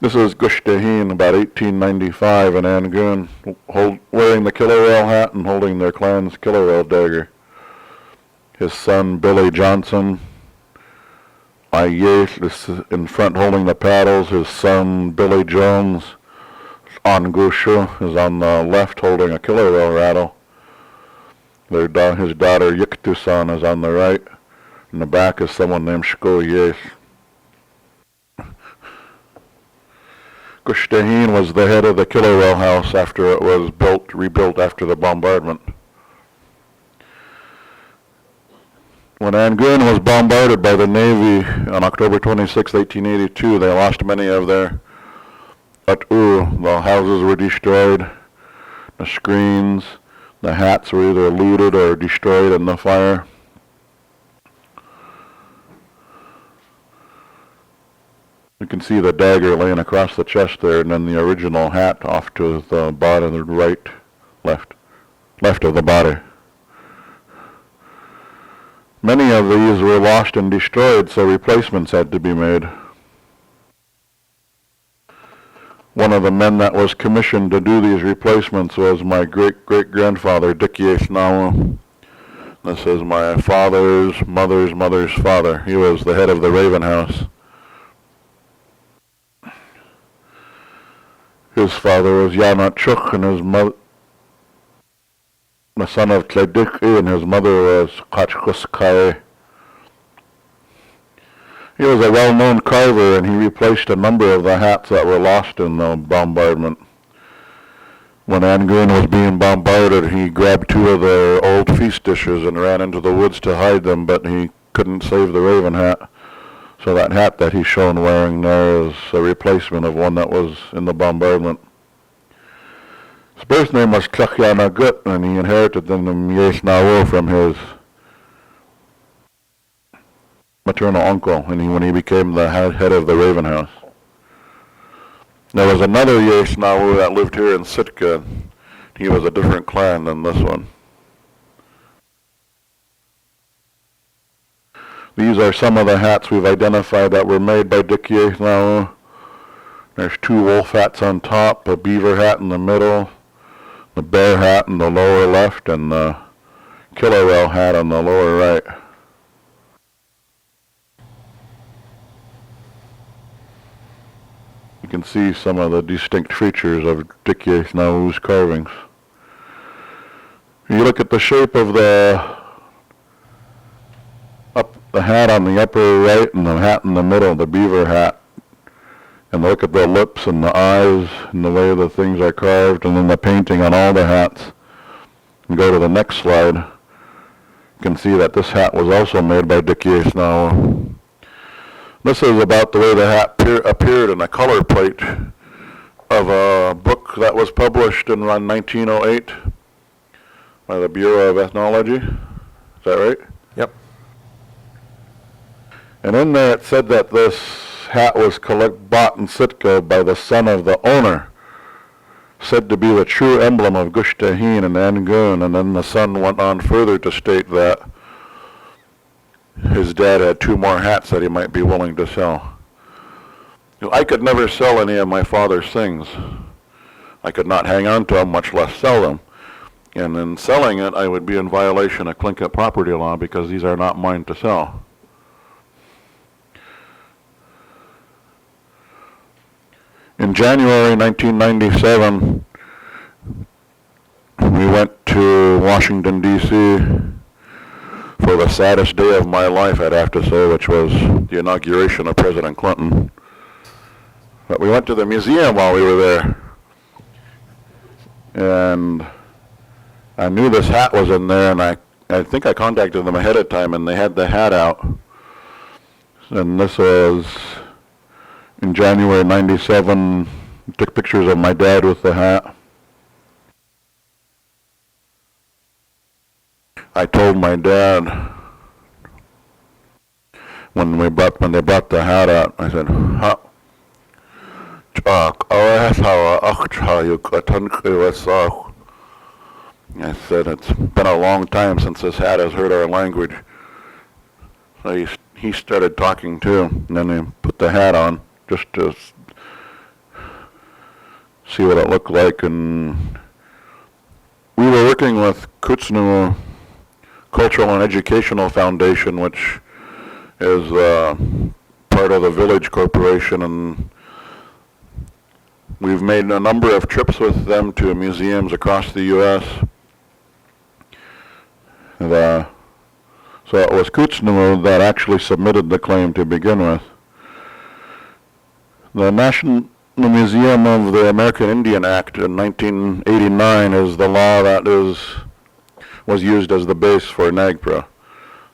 This is Khwáan about 1895 in Angoon, wearing the Killarell hat and holding their clan's Killarell dagger. His son, Billy Johnson, Áak'w is in front holding the paddles. His son, Billy Jones, Áak'w is on the left holding a Killarell rattle. His daughter, Yiktusan, is on the right. In the back is someone named Khoo.éex. Khwáan was the head of the Killarell house after it was rebuilt after the bombardment. When Angoon was bombarded by the Navy on October 26, 1882, they lost many of their Áak'w. The houses were destroyed, the screens, the hats were either looted or destroyed in the fire. You can see the dagger laying across the chest there, and then the original hat off to the bottom, the left of the body. Many of these were lost and destroyed, so replacements had to be made. One of the men that was commissioned to do these replacements was my great-great-grandfather, Dick Yeilnaawu. This is my father's mother's father. He was the head of the Raven House. His father was Yaanachuk, and his mother, the son of Tlingit, and his mother was Khwáan. He was a well-known carver, and he replaced a number of the hats that were lost in the bombardment. When Angoon was being bombarded, he grabbed 2 of their old feast dishes and ran into the woods to hide them, but he couldn't save the Raven hat. So that hat that he's shown wearing there is a replacement of one that was in the bombardment. His birth name was Áak'w, and he inherited the name Yeilnaawu from his maternal uncle, and when he became the head of the Raven House. There was another Yeilnaawu that lived here in Sitka. He was a different clan than this one. These are some of the hats we've identified that were made by Dick Yeilnaawu. There's 2 wolf hats on top, a beaver hat in the middle, the bear hat in the lower left, and the killer whale hat on the lower right. You can see some of the distinct features of Dick Yeilnaawu's carvings. You look at the shape of the hat on the upper right and the hat in the middle, the beaver hat, and look at the lips and the eyes and the way the things are carved, and then the painting on all the hats. And go to the next slide. You can see that this hat was also made by Dick Yeilnaawu. This is about the way the hat appeared in a color plate of a book that was published in around 1908 by the Bureau of Ethnology. Is that right? Yep. And in there it said that this hat was bought in Sitka by the son of the owner, said to be the true emblem of Gush Taheen and Angoon, and then the son went on further to state that his dad had 2 more hats that he might be willing to sell. I could never sell any of my father's things. I could not hang on to them, much less sell them. And in selling it, I would be in violation of Tlingit property law because these are not mine to sell. In January 1997, we went to Washington, D.C. for the saddest day of my life, I'd have to say, which was the inauguration of President Clinton. But we went to the museum while we were there. And I knew this hat was in there, and I think I contacted them ahead of time, and they had the hat out. And this was in January 97, took pictures of my dad with the hat. I told my dad when they brought the hat out, I said, I said, it's been a long time since this hat has heard our language. So he started talking too, and then he put the hat on just to see what it looked like. And we were working with Kootznoowoo Cultural and Educational Foundation, which is part of the Village Corporation, and we've made a number of trips with them to museums across the U.S. So it was Kootznoowoo that actually submitted the claim to begin with. The National Museum of the American Indian Act in 1989 is the law that was used as the base for Nagpra,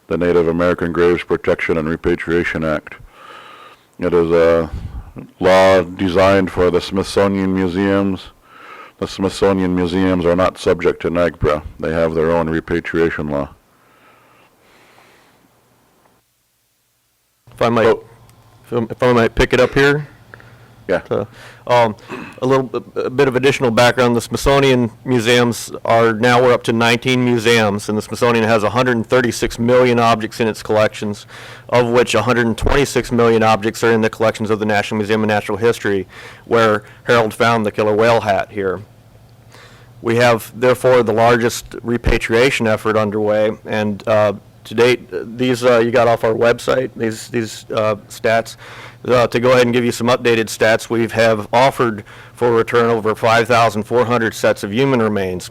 the Native American Graves Protection and Repatriation Act. It is a law designed for the Smithsonian museums. The Smithsonian museums are not subject to Nagpra. They have their own repatriation law. If I might pick it up here. Yeah. A bit of additional background. The Smithsonian museums we're up to 19 museums, and the Smithsonian has 136 million objects in its collections, of which 126 million objects are in the collections of the National Museum of Natural History, where Harold found the killer whale hat here. We have, therefore, the largest repatriation effort underway, and to date, these you got off our website, these stats. To go ahead and give you some updated stats, we have offered for return over 5,400 sets of human remains.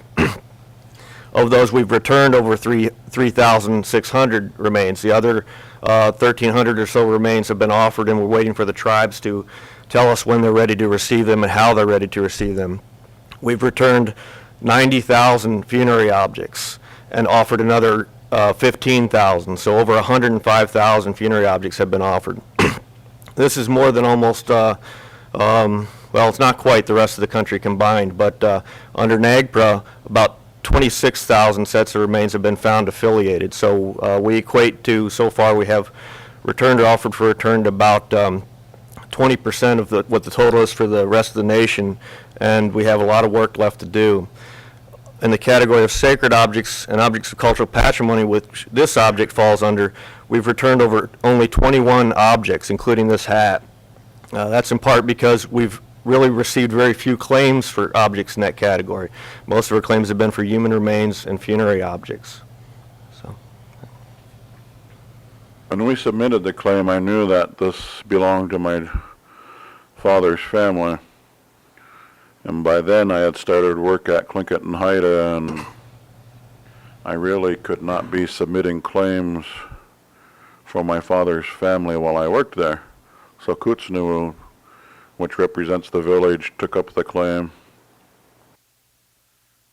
Of those, we've returned over 3,600 remains. The other 1,300 or so remains have been offered, and we're waiting for the tribes to tell us when they're ready to receive them and how they're ready to receive them. We've returned 90,000 funerary objects and offered another 15,000, so over 105,000 funerary objects have been offered. This is more than almost, well, it's not quite the rest of the country combined, but under Nagpra, about 26,000 sets of remains have been found affiliated. So we equate to, so far we have returned or offered for return to about 20% of what the total is for the rest of the nation, and we have a lot of work left to do. In the category of sacred objects and objects of cultural patrimony, which this object falls under, we've returned over only 21 objects, including this hat. That's in part because we've really received very few claims for objects in that category. Most of our claims have been for human remains and funerary objects. So, When we submitted the claim, I knew that this belonged to my father's family. And by then I had started work at Tlingit and Haida, and I really could not be submitting claims for my father's family while I worked there. So Kootznoowoo, which represents the village, took up the claim.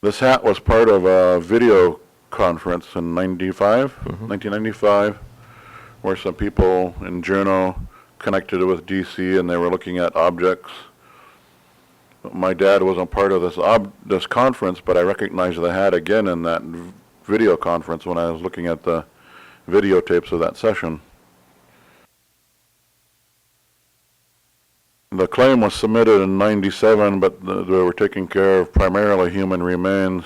This hat was part of a video conference in 1995, where some people in Juneau connected with DC, and they were looking at objects. My dad wasn't part of this conference, but I recognized the hat again in that video conference when I was looking at the videotapes of that session. The claim was submitted in '97, but they were taking care of primarily human remains.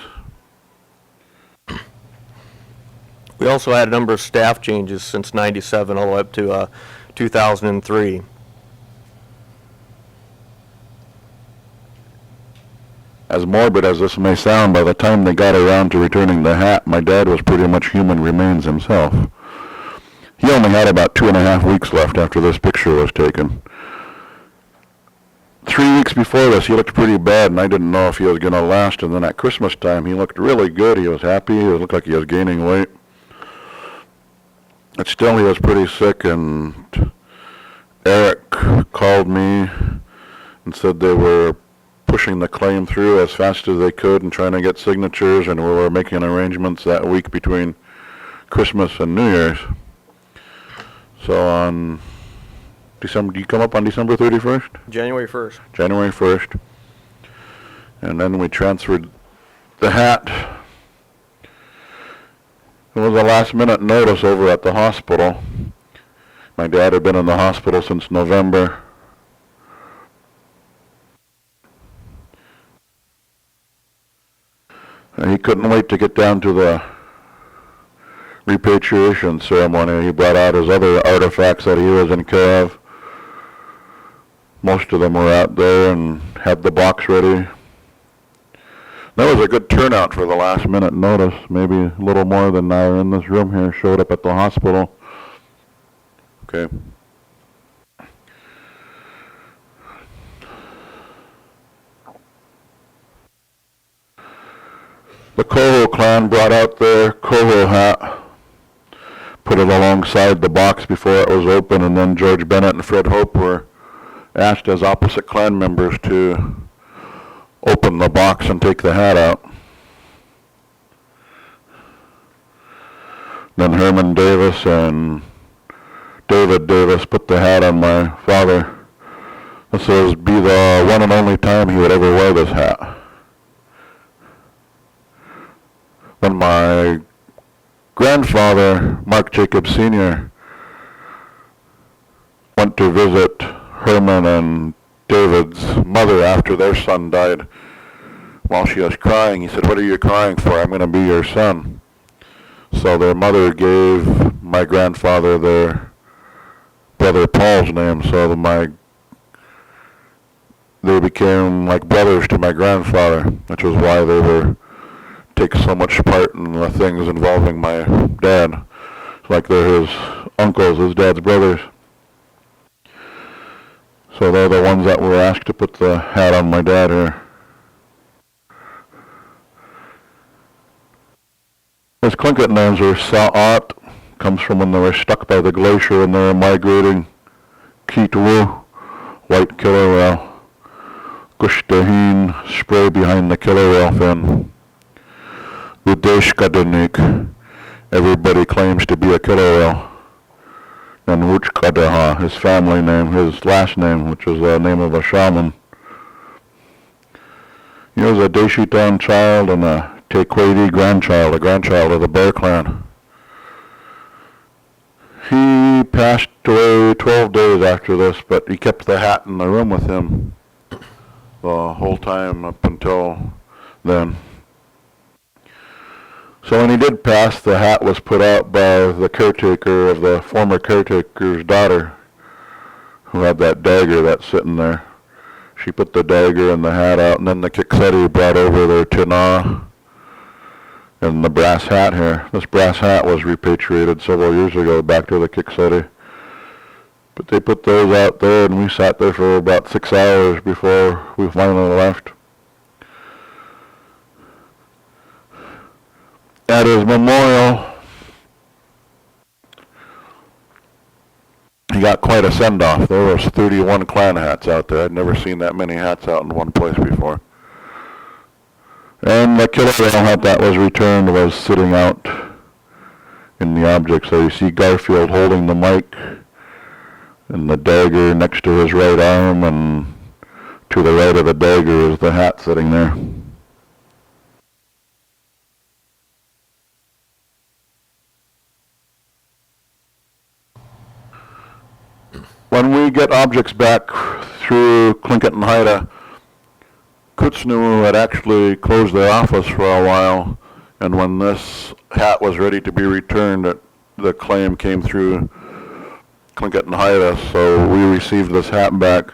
we also had a number of staff changes since '97 all the way up to 2003. As morbid as this may sound, by the time they got around to returning the hat, my dad was pretty much human remains himself. He only had about 2.5 weeks left after this picture was taken. 3 weeks before this, he looked pretty bad, and I didn't know if he was going to last. And then at Christmas time, he looked really good. He was happy. He looked like he was gaining weight. But still, he was pretty sick, and Eric called me and said they were pushing the claim through as fast as they could and trying to get signatures, and we were making arrangements that week between Christmas and New Year's. So on December, do you come up on December 31st? January 1st. January 1st. And then we transferred the hat. It was a last minute notice over at the hospital. My dad had been in the hospital since November. He couldn't wait to get down to the repatriation ceremony. He brought out his other artifacts that he was in care of. Most of them were out there and had the box ready. That was a good turnout for the last minute notice. Maybe a little more than now in this room here showed up at the hospital. Okay. The Khwáan clan brought out their Khwáan hat, put it alongside the box before it was open, and then George Bennett and Fred Hope were asked as opposite clan members to open the box and take the hat out. Then Herman Davis and David Davis put the hat on my father. This would be the one and only time he would ever wear this hat. When my grandfather, Mark Jacob Sr., went to visit Herman and David's mother after their son died, while she was crying, he said, "What are you crying for? I'm going to be your son." So their mother gave my grandfather their brother Paul's name, so they became like brothers to my grandfather, which was why they were take so much part in the things involving my dad. It's like they're his uncles, his dad's brothers. So they're the ones that were asked to put the hat on my dad here. His Tlingit names are Saanyuaa, comes from when they were stuck by the glacier and they were migrating. Keet-woo, white killer whale. Gushtahin, spray behind the killer whale fin. Udeshkadanik, everybody claims to be a killer whale. And Wuchkadaha, his family name, his last name, which is the name of a shaman. He was a Deshitan child and a Tak'aweidi grandchild, a grandchild of the Bear Clan. He He passed away 12 days after this, but he kept the hat in the room with him the whole time up until then. So when he did pass, the hat was put out by the caretaker of the former caretaker's daughter, who had that dagger that's sitting there. She put the dagger and the hat out, and then the Khwáan brought over their tongass and the brass hat here. This brass hat was repatriated several years ago back to the Khwáan. But they put those out there, and we sat there for about 6 hours before we finally left. At his memorial, he got quite a send-off. There was 31 Khwáan hats out there. I'd never seen that many hats out in one place before. And the killer whale hat that was returned was sitting out in the object. So you see Garfield holding the mic and the dagger next to his right arm, and to the right of the dagger is the hat sitting there. When we get objects back through Tlingit and Haida, Kootznoowoo had actually closed their office for a while, and when this hat was ready to be returned, the claim came through Tlingit and Haida, so we received this hat back.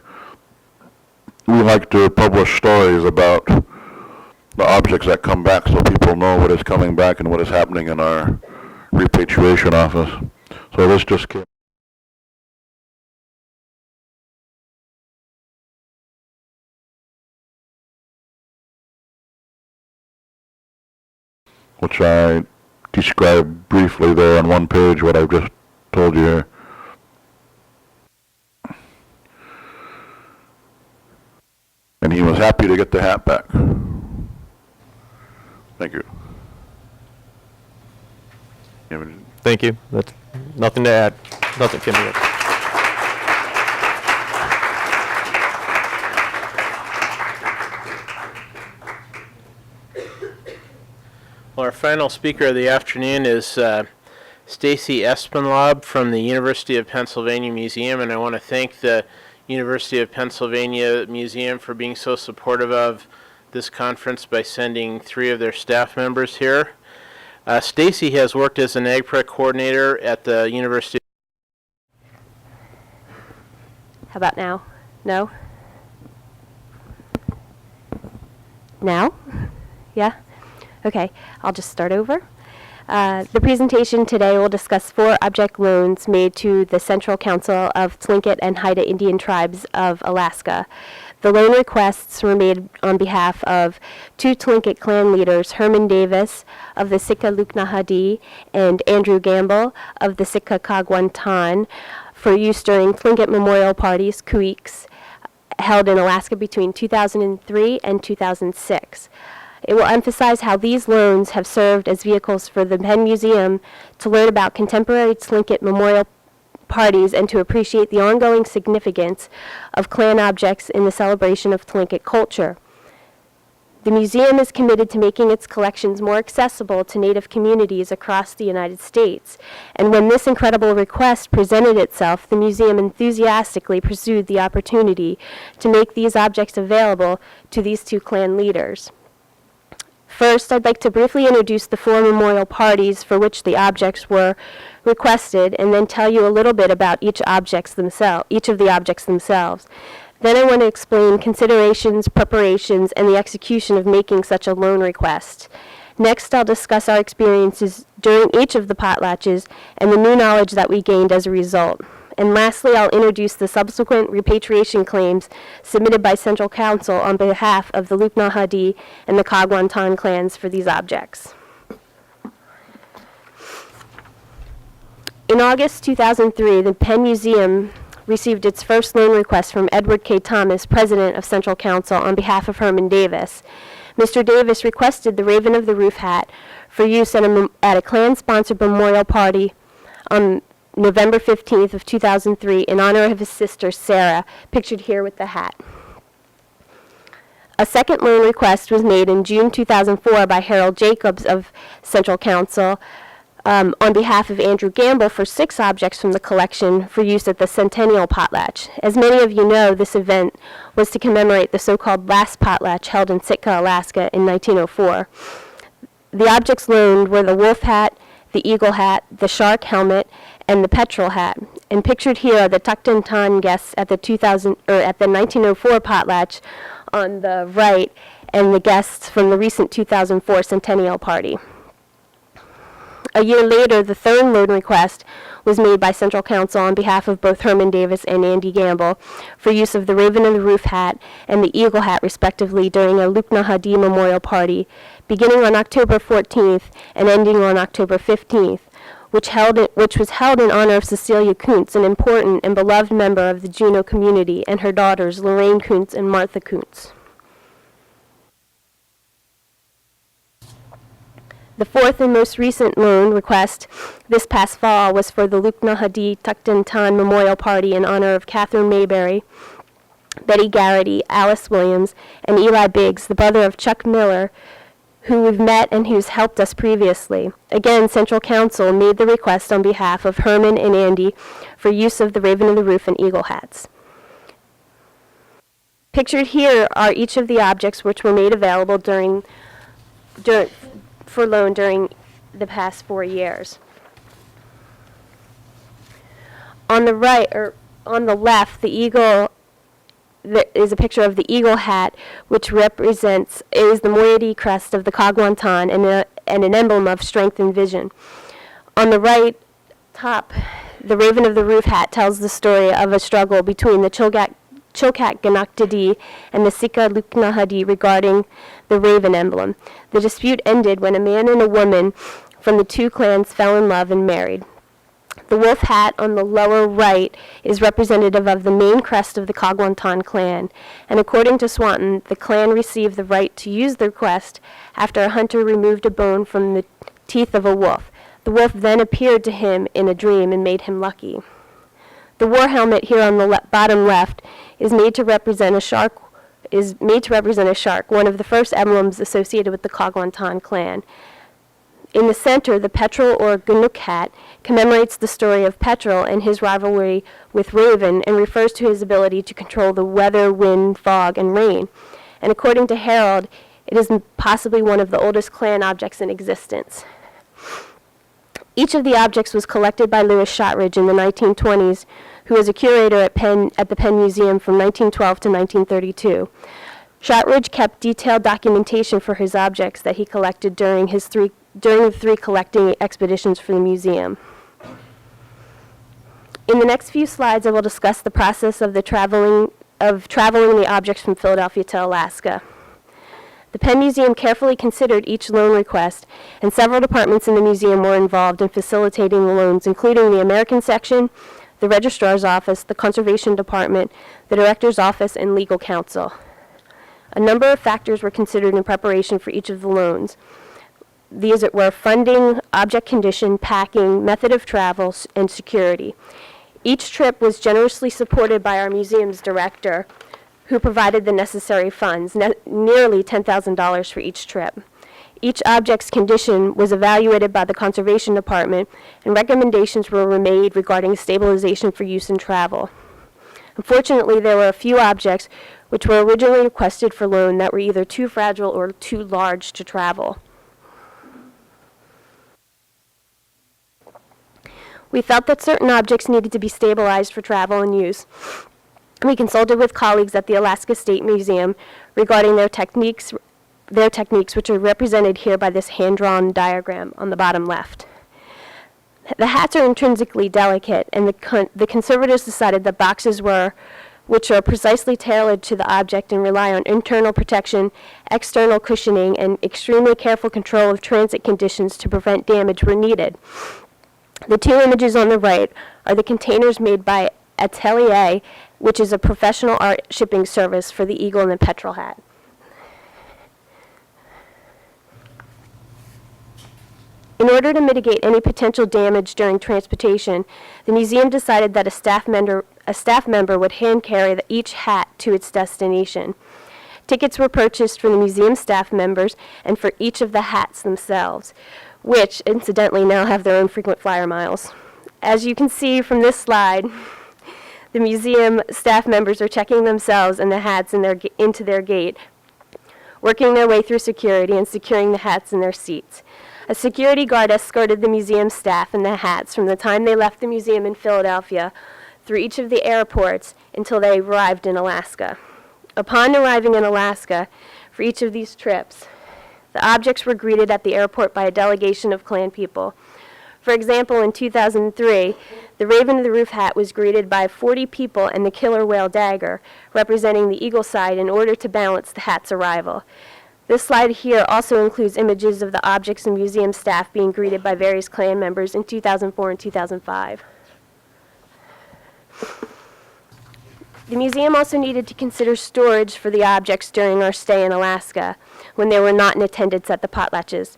We like to publish stories about the objects that come back so people know what is coming back and what is happening in our repatriation office. So this just came. Which I described briefly there on one page, what I've just told you here. And he was happy to get the hat back. Thank you. Thank you. That's nothing to add. Nothing can be added. Well, our final speaker of the afternoon is Stacy Espenlaub from the University of Pennsylvania Museum, and I want to thank the University of Pennsylvania Museum for being so supportive of this conference by sending 3 of their staff members here. Stacy has worked as a Nagpra Coordinator at the University. How about now? No? Now? Yeah? Okay, I'll just start over. The presentation today will discuss 4 object loans made to the Central Council of Tlingit and Haida Indian Tribes of Alaska. The loan requests were made on behalf of 2 Tlingit clan leaders, Herman Davis of the Sitka Luknahadi and Andrew Gamble of the Sitka Kwáan Taant'a Kwáan, for use during Tlingit memorial parties, Khoo.éex, held in Alaska between 2003 and 2006. It will emphasize how these loans have served as vehicles for the Penn Museum to learn about contemporary Tlingit memorial parties and to appreciate the ongoing significance of clan objects in the celebration of Tlingit culture. The museum is committed to making its collections more accessible to Native communities across the United States, and when this incredible request presented itself, the museum enthusiastically pursued the opportunity to make these objects available to these 2 clan leaders. First, I'd like to briefly introduce the 4 memorial parties for which the objects were requested, and then tell you a little bit about each of the objects themselves. Then I want to explain considerations, preparations, and the execution of making such a loan request. Next, I'll discuss our experiences during each of the potlatches and the new knowledge that we gained as a result. And lastly, I'll introduce the subsequent repatriation claims submitted by Central Council on behalf of the Luknahadi and the Kwáan Taant'a Kwáan clans for these objects. In August 2003, the Penn Museum received its first loan request from Edward K. Thomas, president of Central Council, on behalf of Herman Davis. Mr. Davis requested the Raven of the Roof hat for use at a clan-sponsored memorial party on November 15th of 2003 in honor of his sister Sarah, pictured here with the hat. A second loan request was made in June 2004 by Harold Jacobs of Central Council on behalf of Andrew Gamble for 6 objects from the collection for use at the Centennial Potaltch. As many of you know, this event was to commemorate the so-called last potlatch held in Sitka, Alaska in 1904. The objects loaned were the wolf hat, the eagle hat, the shark helmet, and the petrel hat. And pictured here are the tucked-in tongass at the 1904 potlatch on the right, and the guests from the recent 2004 Centennial Party. A year later, the third loan request was made by Central Council on behalf of both Herman Davis and Andy Gamble for use of the Raven and the Roof hat and the Eagle hat, respectively, during a Tlingit memorial party, beginning on October 14th and ending on October 15th, which was held in honor of Cecilia Kunz, an important and beloved member of the Juneau community, and her daughters, Lorraine Kunz and Martha Kunz. The fourth and most recent loan request this past fall was for the Tlingit Tucked-in Ton Memorial Party in honor of Catherine Mayberry, Betty Garrity, Alice Williams, and Eli Biggs, the brother of Chuck Miller, who we've met and who's helped us previously. Again, Central Council made the request on behalf of Herman and Andy for use of the Raven and the Roof and Eagle hats. Pictured here are each of the objects which were made available for loan during the past 4 years. On the right, or on the left, the eagle, there is a picture of the eagle hat, which is the moiety crest of the Kwáan Taant'a and an emblem of strength and vision. On the right top, the Raven of the Roof hat tells the story of a struggle between the Chilkat Ganakdidi and the Sika Tlingit regarding the raven emblem. The dispute ended when a man and a woman from the 2 clans fell in love and married. The wolf hat on the lower right is representative of the main crest of the Kwáan Taant'a clan, and according to Swanton, the clan received the right to use the crest after a hunter removed a bone from the teeth of a wolf. The wolf then appeared to him in a dream and made him lucky. The war helmet here on the bottom left is made to represent a shark, one of the first emblems associated with the Kwáan Taant'a clan. In the center, the petrel or Gunuk hat commemorates the story of Petrel and his rivalry with Raven and refers to his ability to control the weather, wind, fog, and rain. And according to Harold, it is possibly one of the oldest clan objects in existence. Each of the objects was collected by Lewis Shotridge in the 1920s, who was a curator at the Penn Museum from 1912 to 1932. Shotridge kept detailed documentation for his objects that he collected during the 3 collecting expeditions for the museum. In the next few slides, I will discuss the process of traveling the objects from Philadelphia to Alaska. The Penn Museum carefully considered each loan request, and several departments in the museum were involved in facilitating the loans, including the American section, the Registrar's Office, the Conservation Department, the Director's Office, and Legal Counsel. A number of factors were considered in preparation for each of the loans. These were funding, object condition, packing, method of travel, and security. Each trip was generously supported by our museum's director, who provided the necessary funds, nearly $10,000 for each trip. Each object's condition was evaluated by the Conservation Department, and recommendations were made regarding stabilization for use in travel. Unfortunately, there were a few objects which were originally requested for loan that were either too fragile or too large to travel. We felt that certain objects needed to be stabilized for travel and use. We consulted with colleagues at the Alaska State Museum regarding their techniques, which are represented here by this hand-drawn diagram on the bottom left. The hats are intrinsically delicate, and the conservators decided that boxes which are precisely tailored to the object and rely on internal protection, external cushioning, and extremely careful control of transit conditions to prevent damage were needed. The 2 images on the right are the containers made by Atelier, which is a professional art shipping service for the eagle and the petrel hat. In order to mitigate any potential damage during transportation, the museum decided that a staff member would hand carry each hat to its destination. Tickets were purchased for the museum staff members and for each of the hats themselves. which incidentally now have their own frequent flyer miles. As you can see from this slide, the museum staff members are checking themselves and the hats into their gate, working their way through security and securing the hats in their seats. A security guard escorted the museum staff and the hats from the time they left the museum in Philadelphia through each of the airports until they arrived in Alaska. Upon arriving in Alaska, for each of these trips, the objects were greeted at the airport by a delegation of Klan people. For example, in 2003, the Raven of the Roof hat was greeted by 40 people and the killer whale dagger, representing the eagle side in order to balance the hat's arrival. This slide here also includes images of the objects and museum staff being greeted by various Klan members in 2004 and 2005. The museum also needed to consider storage for the objects during our stay in Alaska, when they were not in attendance at the potlatches.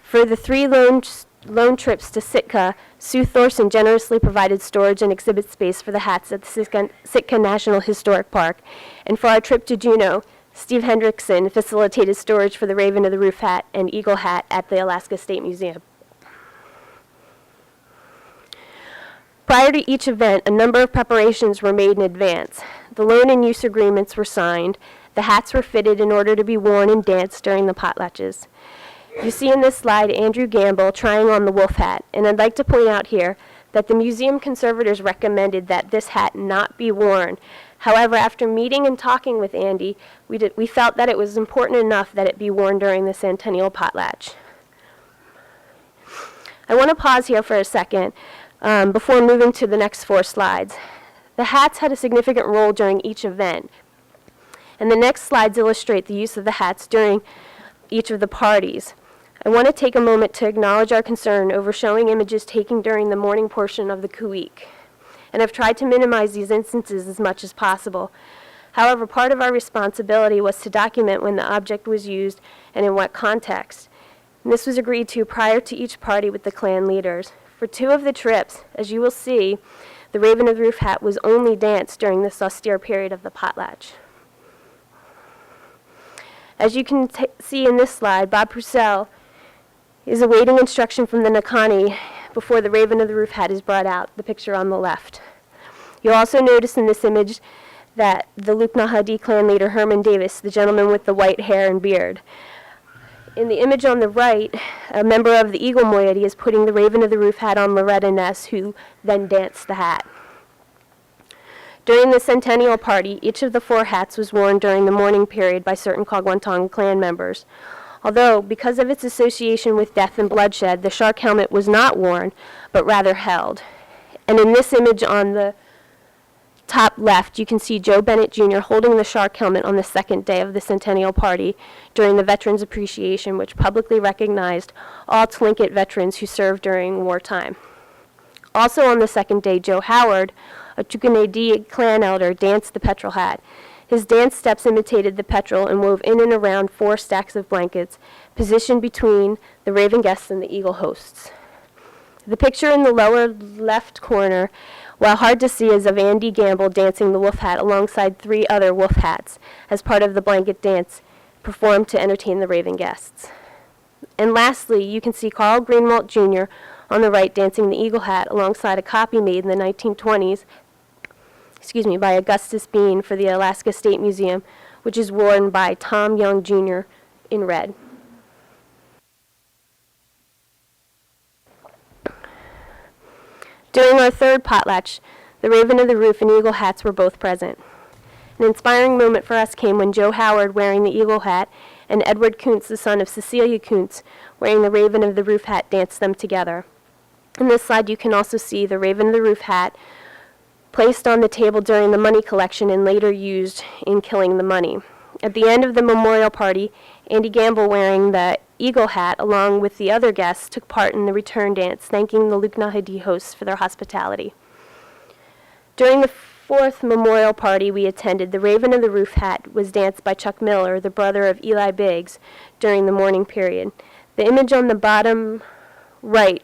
For the 3 lone trips to Sitka, Sue Thorson generously provided storage and exhibit space for the hats at the Sitka National Historic Park. And for our trip to Juneau, Steve Hendrikson facilitated storage for the Raven of the Roof hat and Eagle hat at the Alaska State Museum. Prior to each event, a number of preparations were made in advance. The loan and use agreements were signed. The hats were fitted in order to be worn and danced during the potlatches. You see in this slide Andrew Gamble trying on the wolf hat, and I'd like to point out here that the museum conservators recommended that this hat not be worn. However, after meeting and talking with Andy, we felt that it was important enough that it be worn during the Centennial Potlatch. I want to pause here for a second before moving to the next 4 slides. The hats had a significant role during each event, and the next slides illustrate the use of the hats during each of the parties. I want to take a moment to acknowledge our concern over showing images taken during the morning portion of the Khwáan, and I've tried to minimize these instances as much as possible. However, part of our responsibility was to document when the object was used and in what context. And this was agreed to prior to each party with the Klan leaders. For 2 of the trips, as you will see, the Raven of the Roof hat was only danced during this austere period of the potlatch. As you can see in this slide, Bob Purcell is awaiting instruction from the Nakanee before the Raven of the Roof hat is brought out, the picture on the left. You'll also notice in this image that the Luknahadi clan leader, Herman Davis, the gentleman with the white hair and beard. In the image on the right, a member of the Eagle moiety is putting the Raven of the Roof hat on Loretta Ness, who then danced the hat. During the Centennial Party, each of the 4 hats was worn during the mourning period by certain Kwáan clan members. Although, because of its association with death and bloodshed, the shark helmet was not worn, but rather held. And in this image on the top left, you can see Joe Bennett Jr. holding the shark helmet on the 2nd day of the Centennial Party during the Veterans Appreciation, which publicly recognized all Tlingit veterans who served during wartime. Also on the 2nd day, Joe Howard, a Tlingit clan elder, danced the petrel hat. His dance steps imitated the petrel and wove in and around 4 stacks of blankets, positioned between the Raven guests and the Eagle hosts. The picture in the lower left corner, while hard to see, is of Andy Gamble dancing the wolf hat alongside 3 other wolf hats as part of the blanket dance performed to entertain the Raven guests. And lastly, you can see Carl Greenwalt Jr. on the right dancing the Eagle hat alongside a copy made in the 1920s by Augustus Bean for the Alaska State Museum, which is worn by Tom Young Jr. in red. During our 3rd potlatch, the Raven of the Roof and Eagle hats were both present. An inspiring moment for us came when Joe Howard, wearing the Eagle hat, and Edward Koontz, the son of Cecilia Koontz, wearing the Raven of the Roof hat, danced them together. In this slide, you can also see the Raven of the Roof hat placed on the table during the money collection and later used in killing the money. At the end of the memorial party, Andy Gamble, wearing the Eagle hat, along with the other guests, took part in the return dance, thanking the Luknahadi hosts for their hospitality. During the 4th memorial party we attended, the Raven of the Roof hat was danced by Chuck Miller, the brother of Eli Biggs, during the mourning period. The image on the bottom right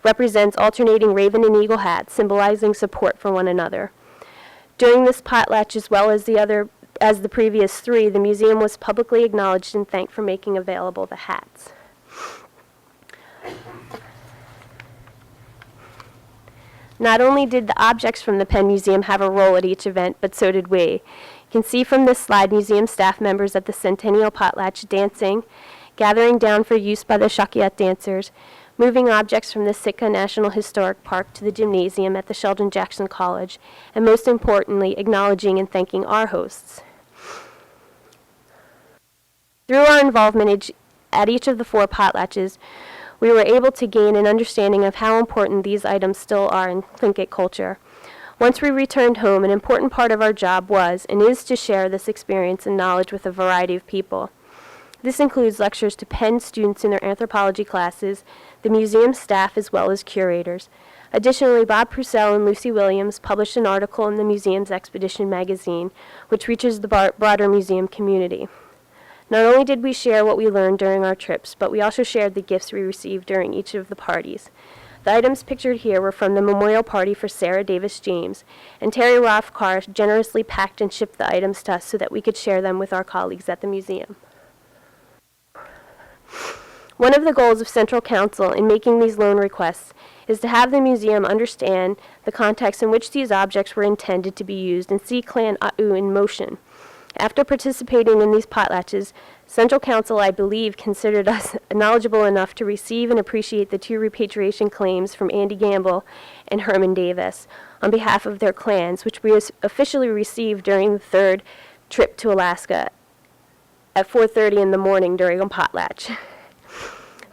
represents alternating Raven and Eagle hats, symbolizing support for one another. During this potlatch, as well as the previous 3, the museum was publicly acknowledged and thanked for making available the hats. Not only did the objects from the Penn Museum have a role at each event, but so did we. You can see from this slide museum staff members at the Centennial Potaltch dancing, gathering down for use by the Shakiat dancers, moving objects from the Sitka National Historic Park to the gymnasium at the Sheldon Jackson College, and most importantly, acknowledging and thanking our hosts. Through our involvement at each of the 4 potlatches, we were able to gain an understanding of how important these items still are in Tlingit culture. Once we returned home, an important part of our job was and is to share this experience and knowledge with a variety of people. This includes lectures to Penn students in their anthropology classes, the museum staff, as well as curators. Additionally, Bob Purcell and Lucy Williams published an article in the museum's Expedition magazine, which reaches the broader museum community. Not only did we share what we learned during our trips, but we also shared the gifts we received during each of the parties. The items pictured here were from the memorial party for Sarah Davis James, and Terry Rothkar generously packed and shipped the items to us so that we could share them with our colleagues at the museum. One of the goals of Central Council in making these loan requests is to have the museum understand the context in which these objects were intended to be used and see Clan Áak'w in motion. After participating in these potlatches, Central Council, I believe, considered us knowledgeable enough to receive and appreciate the 2 repatriation claims from Andy Gamble and Herman Davis on behalf of their clans, which we officially received during the 3rd trip to Alaska at 4:30 in the morning during a potlatch.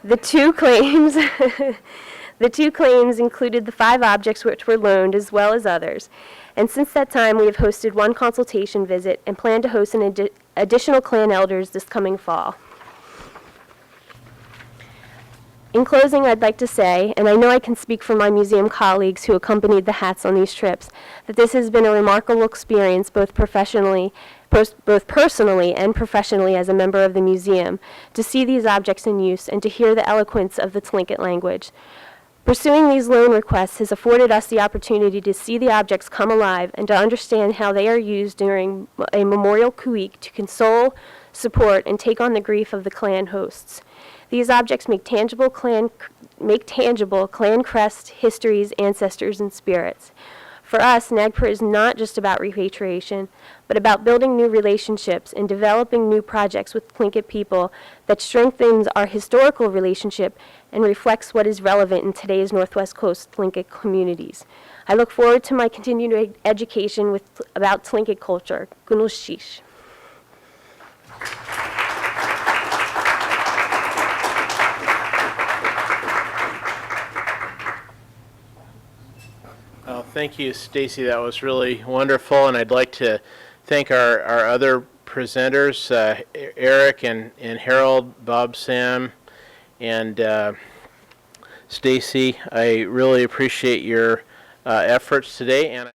The 2 claims included the 5 objects which were loaned as well as others. And since that time, we have hosted 1 consultation visit and plan to host an additional clan elders this coming fall. In closing, I'd like to say, and I know I can speak for my museum colleagues who accompanied the hats on these trips, that this has been a remarkable experience both personally and professionally as a member of the museum, to see these objects in use and to hear the eloquence of the Tlingit language. Pursuing these loan requests has afforded us the opportunity to see the objects come alive and to understand how they are used during a memorial Khwáan to console, support, and take on the grief of the clan hosts. These objects make tangible clan crests, histories, ancestors, and spirits. For us, Nagpra is not just about repatriation, but about building new relationships and developing new projects with Tlingit people that strengthens our historical relationship and reflects what is relevant in today's Northwest Coast Tlingit communities. I look forward to my continued education about Tlingit culture. Kootznoowoo. Thank you, Stacy. That was really wonderful, and I'd like to thank our other presenters, Eric and Harold, Bob, Sam, and Stacy. I really appreciate your efforts today. And